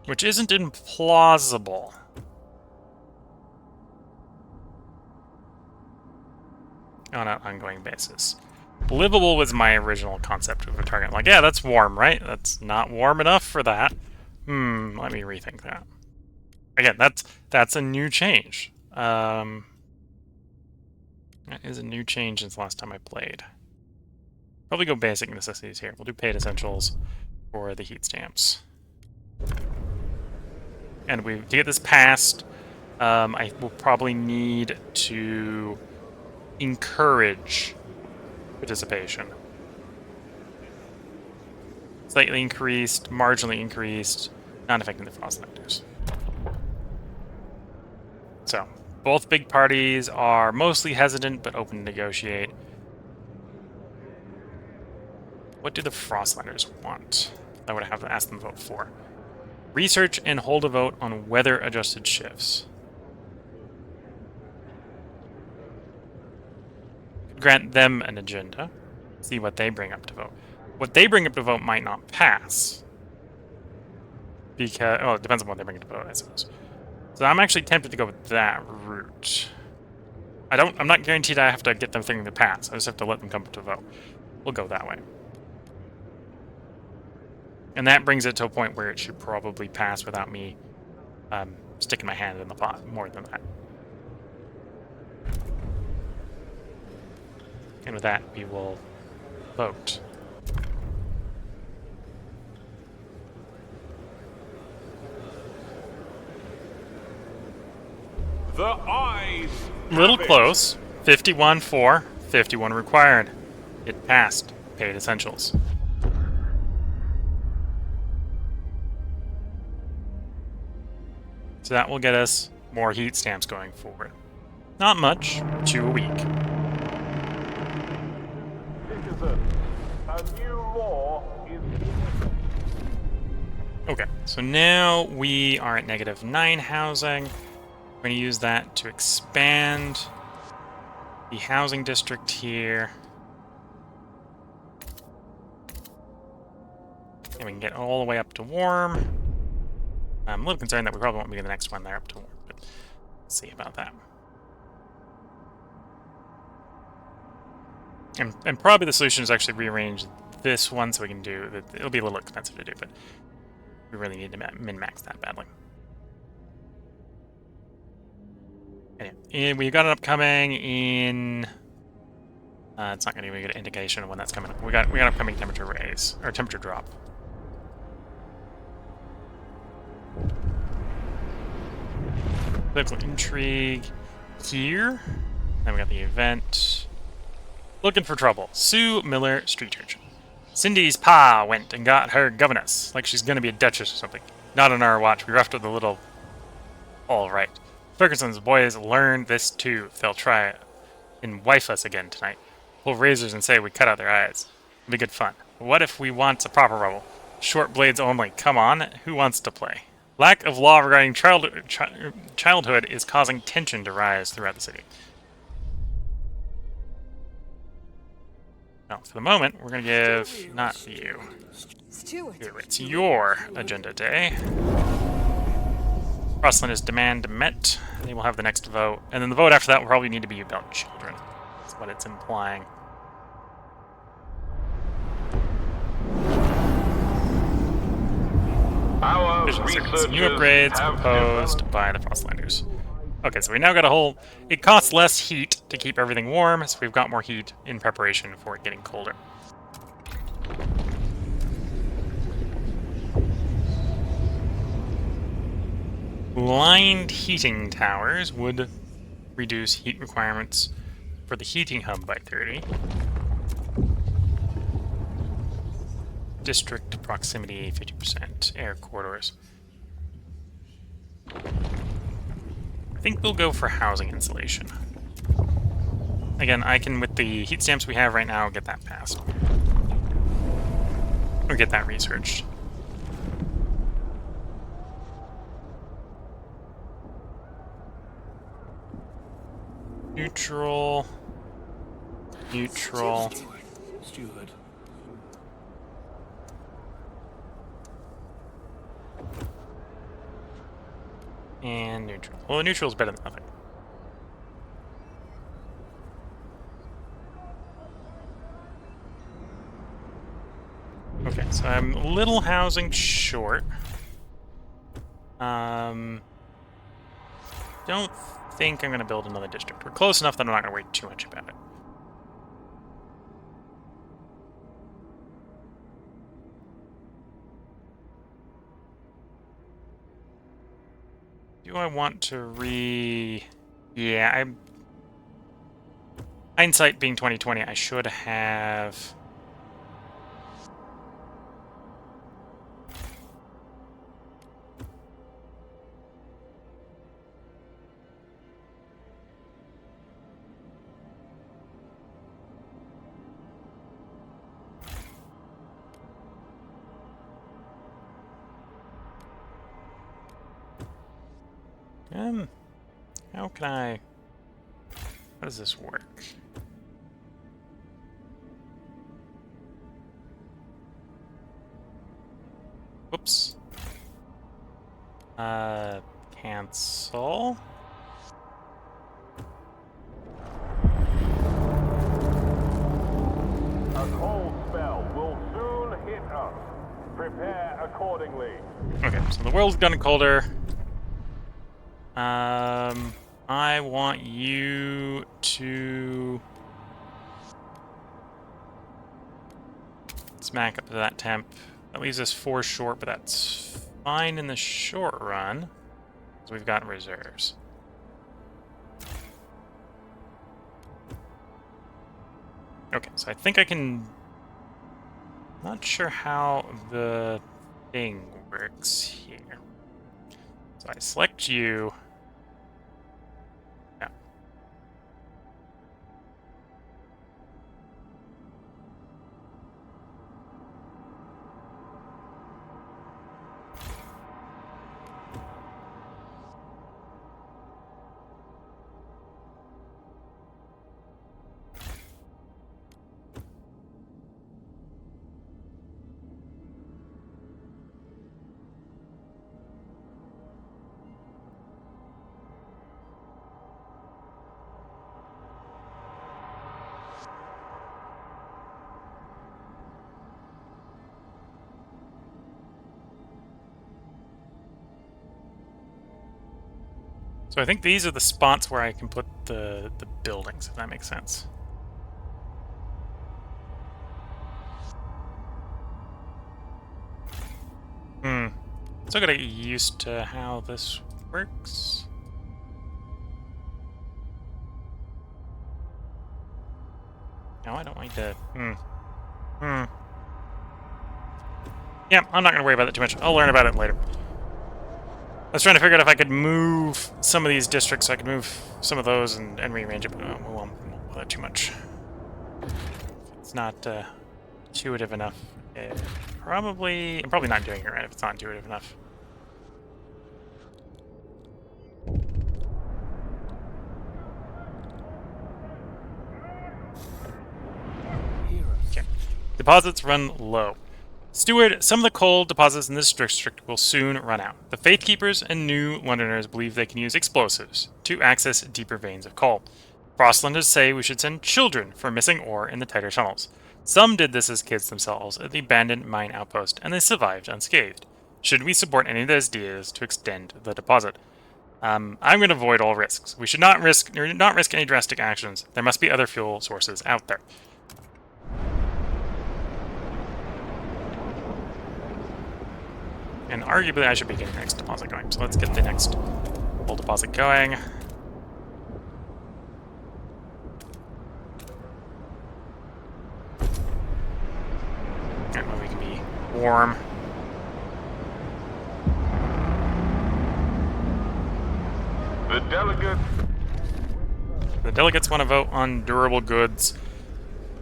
Which isn't implausible. On an ongoing basis. Livable was my original concept of a target. Like, yeah, that's warm, right? That's not warm enough for that. Let me rethink that. Again, that's a new change. That is a new change since the last time I played. Probably go basic necessities here. We'll do paid essentials for the heat stamps. And to get this passed, I will probably need to encourage participation. Slightly increased, marginally increased, not affecting the Frostlanders. So, both big parties are mostly hesitant but open to negotiate. What do the Frostlanders want? I would have asked them to vote for. Research and hold a vote on weather-adjusted shifts. Grant them an agenda. See what they bring up to vote. What they bring up to vote might not pass. Because, oh, it depends on what they bring up to vote, I suppose. So I'm actually tempted to go with that route. I'm not guaranteed I have to get them thinking to pass. I just have to let them come to vote. We'll go that way. And that brings it to a point where it should probably pass without me sticking my hand in the pot more than that. And with that, we will vote. The eyes. Little have it. close. 51 for, 51 required. It passed. Paid essentials. So that will get us more heat stamps going forward. Not much, 2 a week. Citizen, a new law is. Okay, so now we are at -9 housing. We're going to use that to expand the housing district here. And we can get all the way up to warm. I'm a little concerned that we probably won't be the next one there up to warm, but we'll see about that. And probably the solution is actually rearrange this one so we can do... It'll be a little expensive to do, but we really need to min-max that badly. Anyway, and we've got it upcoming in... it's not going to give me a good indication of when that's coming up. We got upcoming temperature raise, or temperature drop. Political intrigue here. Then we got the event. Looking for trouble. Sue Miller, street urchin. Cindy's pa went and got her governess, like she's gonna be a duchess or something. Not on our watch. We roughed with a little. All right. Ferguson's boys learned this too. If they'll try it and wife us again tonight. Pull razors and say we cut out their eyes. It'll be good fun. What if we want a proper rebel? Short blades only. Come on. Who wants to play? Lack of law regarding childhood is causing tension to rise throughout the city. Well, for the moment, we're going to give... Not you. Steward. Here, it's your agenda day. Frostlander's demand met. They will have the next vote. And then the vote after that will probably need to be about children. That's what it's implying. Our Vision circuits. researchers New upgrades have proposed by the Frostlanders. Okay, so we now got a whole... It costs less heat to keep everything warm, so we've got more heat in preparation for it getting colder. Lined heating towers would reduce heat requirements for the heating hub by 30. District proximity 50%. Air corridors. I think we'll go for housing insulation. Again, I can, with the heat stamps we have right now, get that passed. Or get that researched. Neutral. Neutral. Steward. And neutral. Well, neutral is better than nothing. Okay, so I'm a little housing short. Don't think I'm going to build another district. We're close enough that I'm not going to worry too much about it. Do I want to Yeah, I'm... Hindsight being 2020, I should have... How can I... How does this work? Whoops. Cancel. A cold spell will soon hit us. Prepare accordingly. Okay, so the world's gotten colder. I want you to smack up to that temp. That leaves us 4 short, but that's fine in the short run. So we've got reserves. Okay, so I think I can... Not sure how the thing works here. So I select you. Yeah. So I think these are the spots where I can put the buildings, if that makes sense. Still gotta get used to how this works. No, I don't want to... Yeah, I'm not gonna worry about it too much. I'll learn about it later. I was trying to figure out if I could move some of these districts, so I could move some of those and rearrange it, but we won't bother too much. It's not intuitive enough. I'm probably not doing it right if it's not intuitive enough. Okay. Deposits run low. Steward, some of the coal deposits in this district will soon run out. The Faith Keepers and New Londoners believe they can use explosives to access deeper veins of coal. Frostlanders say we should send children for missing ore in the tighter tunnels. Some did this as kids themselves at the abandoned mine outpost, and they survived unscathed. Should we support any of those ideas to extend the deposit? I'm going to avoid all risks. We should not risk any drastic actions. There must be other fuel sources out there. And arguably I should be getting the next deposit going. So let's get the next full deposit going. And where we can be warm. The delegates want to vote on durable goods.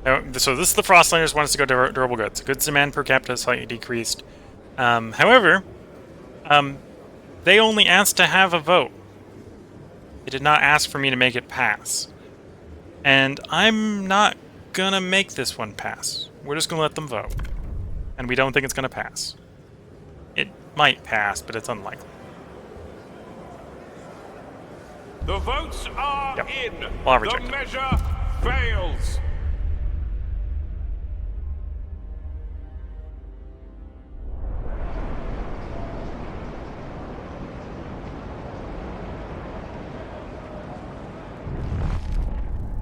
So this is the Frostlanders want us to go to durable goods. Goods demand per capita is slightly decreased. However, they only asked to have a vote. They did not ask for me to make it pass. And I'm not gonna make this one pass. We're just gonna let them vote. And we don't think it's gonna pass. It might pass, but it's unlikely. The votes are in. Well, the measure fails.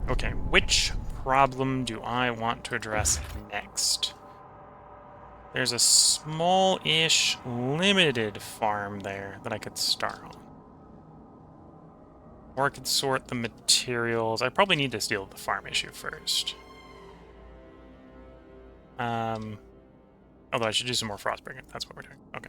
Okay, which problem do I want to address next? There's a small-ish, limited farm there that I could start on. Or I could sort the materials. I probably need to deal with the farm issue first. Although I should do some more Frostpunk. That's what we're doing. Okay.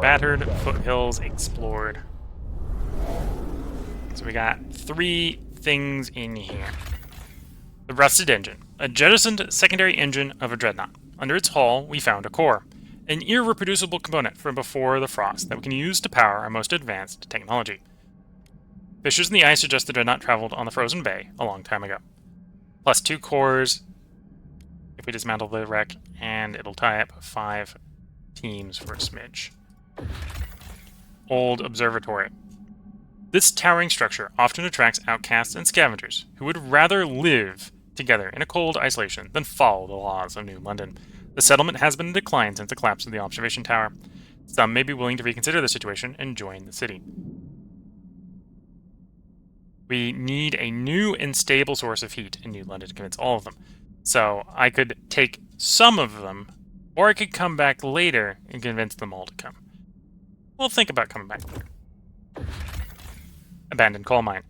Battered foothills explored. So we got 3 things in here. The rusted engine, a jettisoned secondary engine of a dreadnought. Under its hull, we found a core, an irreproducible component from before the frost that we can use to power our most advanced technology. Fissures in the ice suggest the dreadnought traveled on the frozen bay a long time ago. Plus 2 cores if we dismantle the wreck, and it'll tie up 5 teams for a smidge. Old observatory. This towering structure often attracts outcasts and scavengers who would rather live together in a cold isolation than follow the laws of New London. The settlement has been in decline since the collapse of the observation tower. Some may be willing to reconsider the situation and join the city. We need a new and stable source of heat in New London to convince all of them. So I could take some of them, or I could come back later and convince them all to come. We'll think about coming back later. Abandoned coal mine.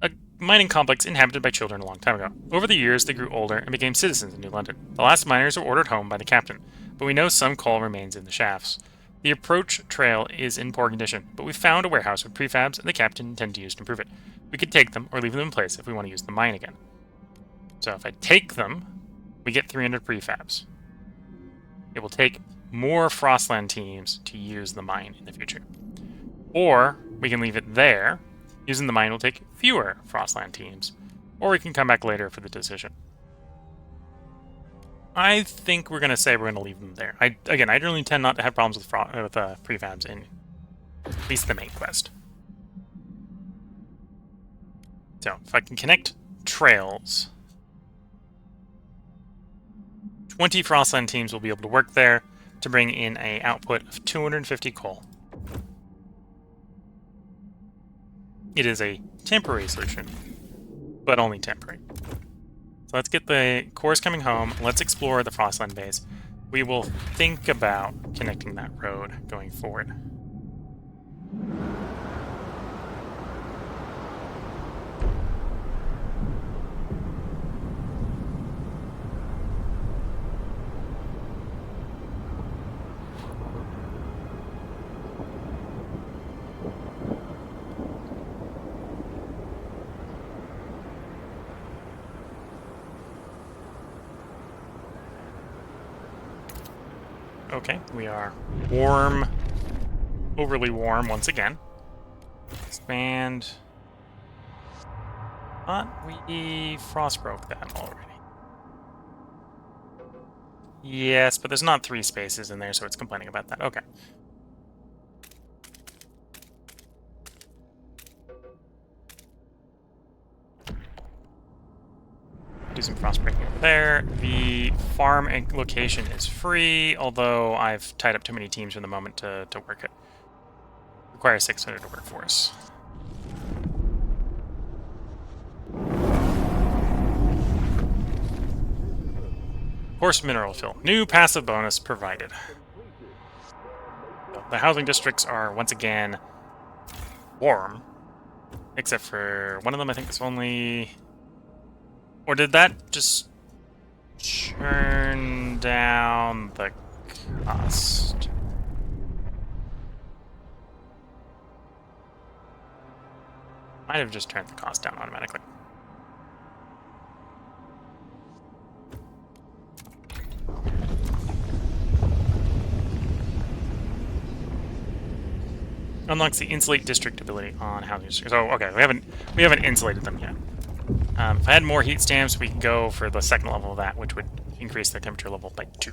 A mining complex inhabited by children a long time ago. Over the years, they grew older and became citizens in New London. The last miners were ordered home by the captain, but we know some coal remains in the shafts. The approach trail is in poor condition, but we found a warehouse with prefabs and the captain intended to use to improve it. We could take them or leave them in place if we want to use the mine again. So if I take them, we get 300 prefabs. It will take more Frostland teams to use the mine in the future. Or we can leave it there. Using the mine will take fewer Frostland teams. Or we can come back later for the decision. I think we're going to say we're going to leave them there. I really tend not to have problems with prefabs in at least the main quest. So, if I can connect trails, 20 Frostland teams will be able to work there to bring in an output of 250 coal. It is a temporary solution, but only temporary. So let's get the cores coming home. Let's explore the Frostland base. We will think about connecting that road going forward. Okay, we are warm, overly warm once again. Expand. Thought we frost broke that already. Yes, but there's not 3 spaces in there, so it's complaining about that. Okay. Do some frost breaking over there. The farm location is free, although I've tied up too many teams for the moment to work it. Requires 600 to work for us. Horse mineral fill. New passive bonus provided. So the housing districts are once again warm, except for one of them. I think it's only. Or did that just turn down the cost? Might have just turned the cost down automatically. Unlocks the insulate district ability on housing districts. Oh, okay, we haven't insulated them yet. If I had more heat stamps, we could go for the second level of that, which would increase the temperature level by 2.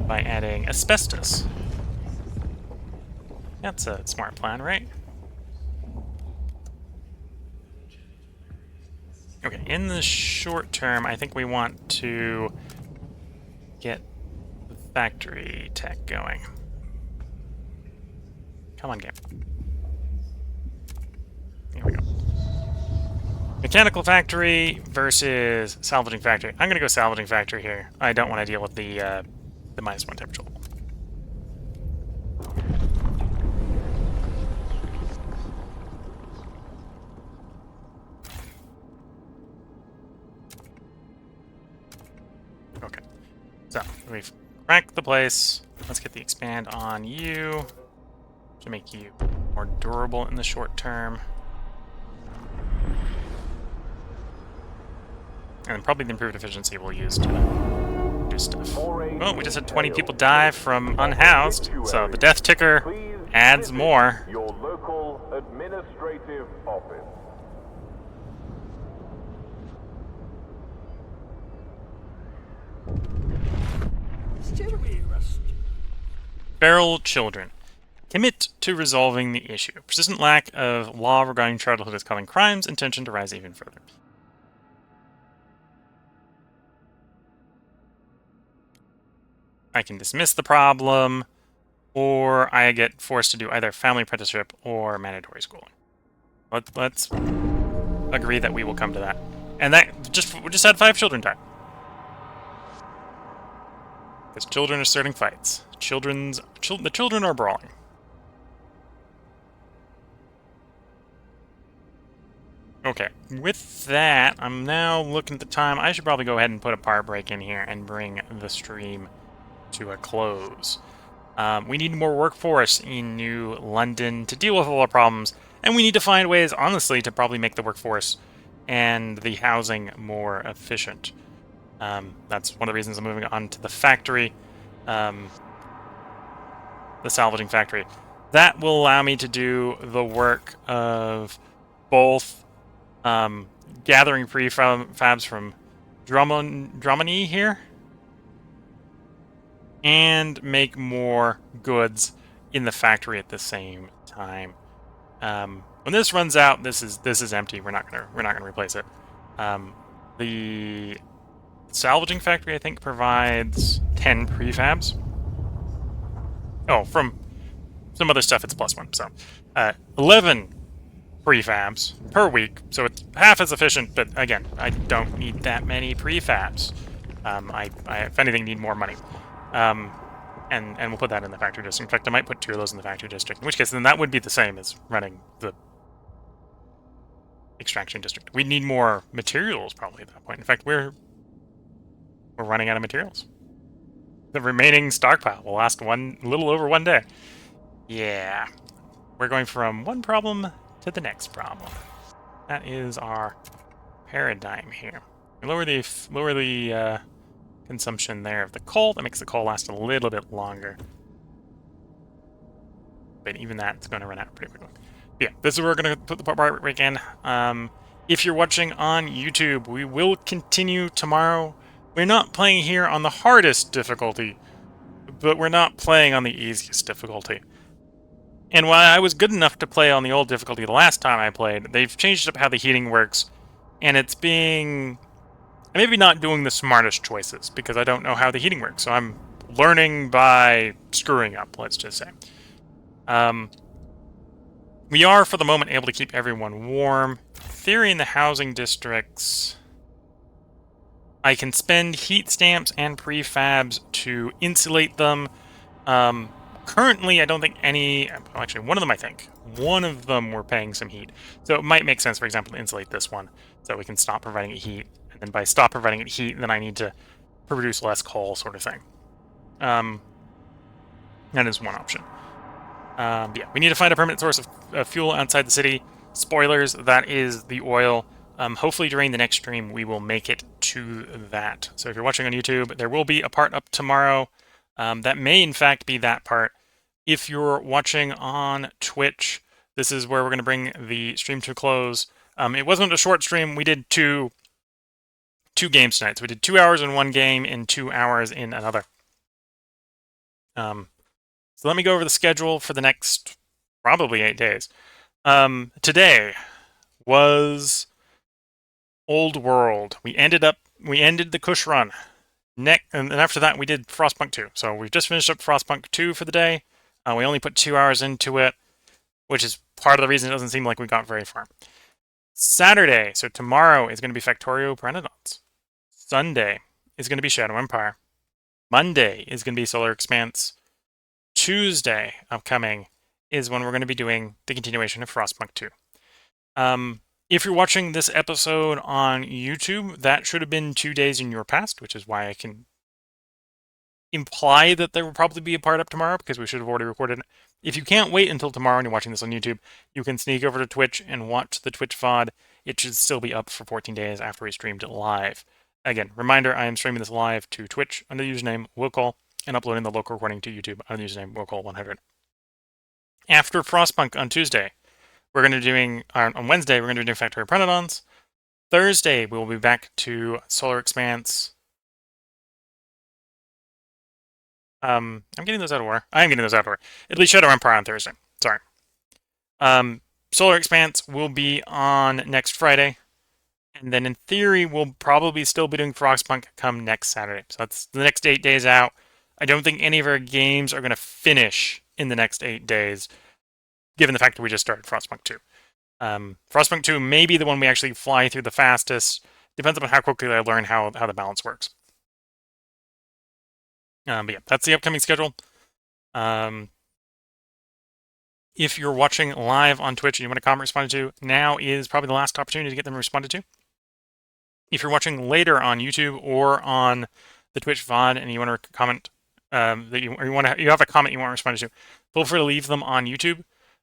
By adding asbestos. That's a smart plan, right? Okay, in the short term, I think we want to get the factory tech going. Come on, game. Here we go. Mechanical factory versus salvaging factory. I'm gonna go salvaging factory here. I don't want to deal with the -1 temperature level. Okay. So we've cracked the place. Let's get the expand on you. to make you more durable in the short term. And probably the improved efficiency we'll use to do stuff. Oh, we just had 20 people die from unhoused, so the death ticker adds more. Your local administrative office. Stewart. Feral children. Commit to resolving the issue. Persistent lack of law regarding childhood is causing crimes, intention to rise even further. I can dismiss the problem, or I get forced to do either family apprenticeship or mandatory schooling. Let's agree that we will come to that. And that we just had 5 children die. Because children are starting fights. The children are brawling. Okay, with that, I'm now looking at the time. I should probably go ahead and put a part break in here and bring the stream to a close. We need more workforce in New London to deal with all the problems, and we need to find ways, honestly, to probably make the workforce and the housing more efficient. That's one of the reasons I'm moving on to the factory, the salvaging factory. That will allow me to do the work of both gathering prefabs from Drummond here, and make more goods in the factory at the same time. When this runs out, this is empty. We're not gonna replace it. The salvaging factory, I think, provides 10 prefabs. Oh, from some other stuff, it's +1. So 11 prefabs per week. So it's half as efficient, but again, I don't need that many prefabs. I if anything, need more money. And we'll put that in the factory district. In fact, I might put 2 of those in the factory district, in which case then that would be the same as running the extraction district. We need more materials probably at that point. In fact, we're running out of materials. The remaining stockpile will last a little over 1 day. Yeah. We're going from one problem to the next problem. That is our paradigm here. We lower the consumption there of the coal. That makes the coal last a little bit longer. But even that's going to run out pretty quickly. Yeah, this is where we're going to put the part break in. If you're watching on YouTube, we will continue tomorrow. We're not playing here on the hardest difficulty, but we're not playing on the easiest difficulty. And while I was good enough to play on the old difficulty the last time I played, they've changed up how the heating works, and it's being... maybe not doing the smartest choices, because I don't know how the heating works, so I'm learning by screwing up, let's just say. We are, for the moment, able to keep everyone warm. In theory, in the housing districts, I can spend heat stamps and prefabs to insulate them. Currently, I don't think any... well, actually, one of them, I think. One of them we're paying some heat. So it might make sense, for example, to insulate this one, so we can stop providing it heat. And then by stop providing it heat, then I need to produce less coal, sort of thing. That is one option. Yeah, we need to find a permanent source of fuel outside the city. Spoilers, that is the oil. Hopefully during the next stream, we will make it to that. So if you're watching on YouTube, there will be a part up tomorrow. That may, in fact, be that part. If you're watching on Twitch, this is where we're going to bring the stream to a close. It wasn't a short stream. We did two games tonight. So we did 2 hours in one game and 2 hours in another. So let me go over the schedule for the next probably 8 days. Today was Old World. We ended the Kush run. And after that, we did Frostpunk 2. So we've just finished up Frostpunk 2 for the day. We only put 2 hours into it, which is part of the reason it doesn't seem like we got very far. Saturday, so tomorrow, is going to be Factorio Pteranodons. Sunday is going to be Shadow Empire. Monday is going to be Solar Expanse. Tuesday, upcoming, is when we're going to be doing the continuation of Frostpunk 2. If you're watching this episode on YouTube, that should have been 2 days in your past, which is why I can imply that there will probably be a part up tomorrow because we should have already recorded it. If you can't wait until tomorrow and you're watching this on YouTube, you can sneak over to Twitch and watch the Twitch VOD. It should still be up for 14 days after we streamed it live. Again, reminder, I am streaming this live to Twitch under the username willcall and uploading the local recording to YouTube under the username willcall100. After Frostpunk on Tuesday, we're going to be doing, on Wednesday, we're going to be doing Factory Prenodons. Thursday, we'll be back to Solar Expanse. I'm getting those out of order. I am getting those out of order. At least Shadow Empire on Thursday. Sorry. Solar Expanse will be on next Friday. And then in theory, we'll probably still be doing Frostpunk come next Saturday. So that's the next 8 days out. I don't think any of our games are going to finish in the next 8 days, given the fact that we just started Frostpunk 2. Frostpunk 2 may be the one we actually fly through the fastest. Depends on how quickly I learn how the balance works. But yeah, that's the upcoming schedule. If you're watching live on Twitch and you want a comment responded to, now is probably the last opportunity to get them responded to. If you're watching later on YouTube or on the Twitch VOD and you want to comment you have a comment you want responded to, feel free to leave them on YouTube.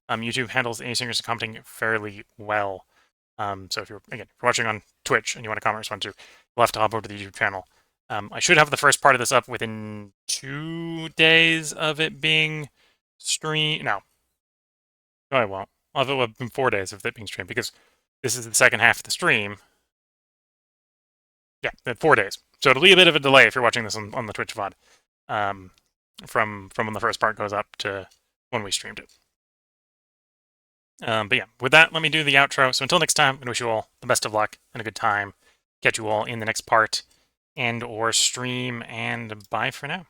YouTube handles asynchronous commenting fairly well. So if you're watching on Twitch and you want to comment respond to, you'll have to hop over to the YouTube channel. I should have the first part of this up within 2 days of it being streamed. No, I won't. I'll have it within 4 days of it being streamed because this is the second half of the stream. Yeah, 4 days. So it'll be a bit of a delay if you're watching this on the Twitch VOD from when the first part goes up to when we streamed it. But yeah, with that, let me do the outro. So until next time, I'm going to wish you all the best of luck and a good time. Catch you all in the next part and or stream, and bye for now.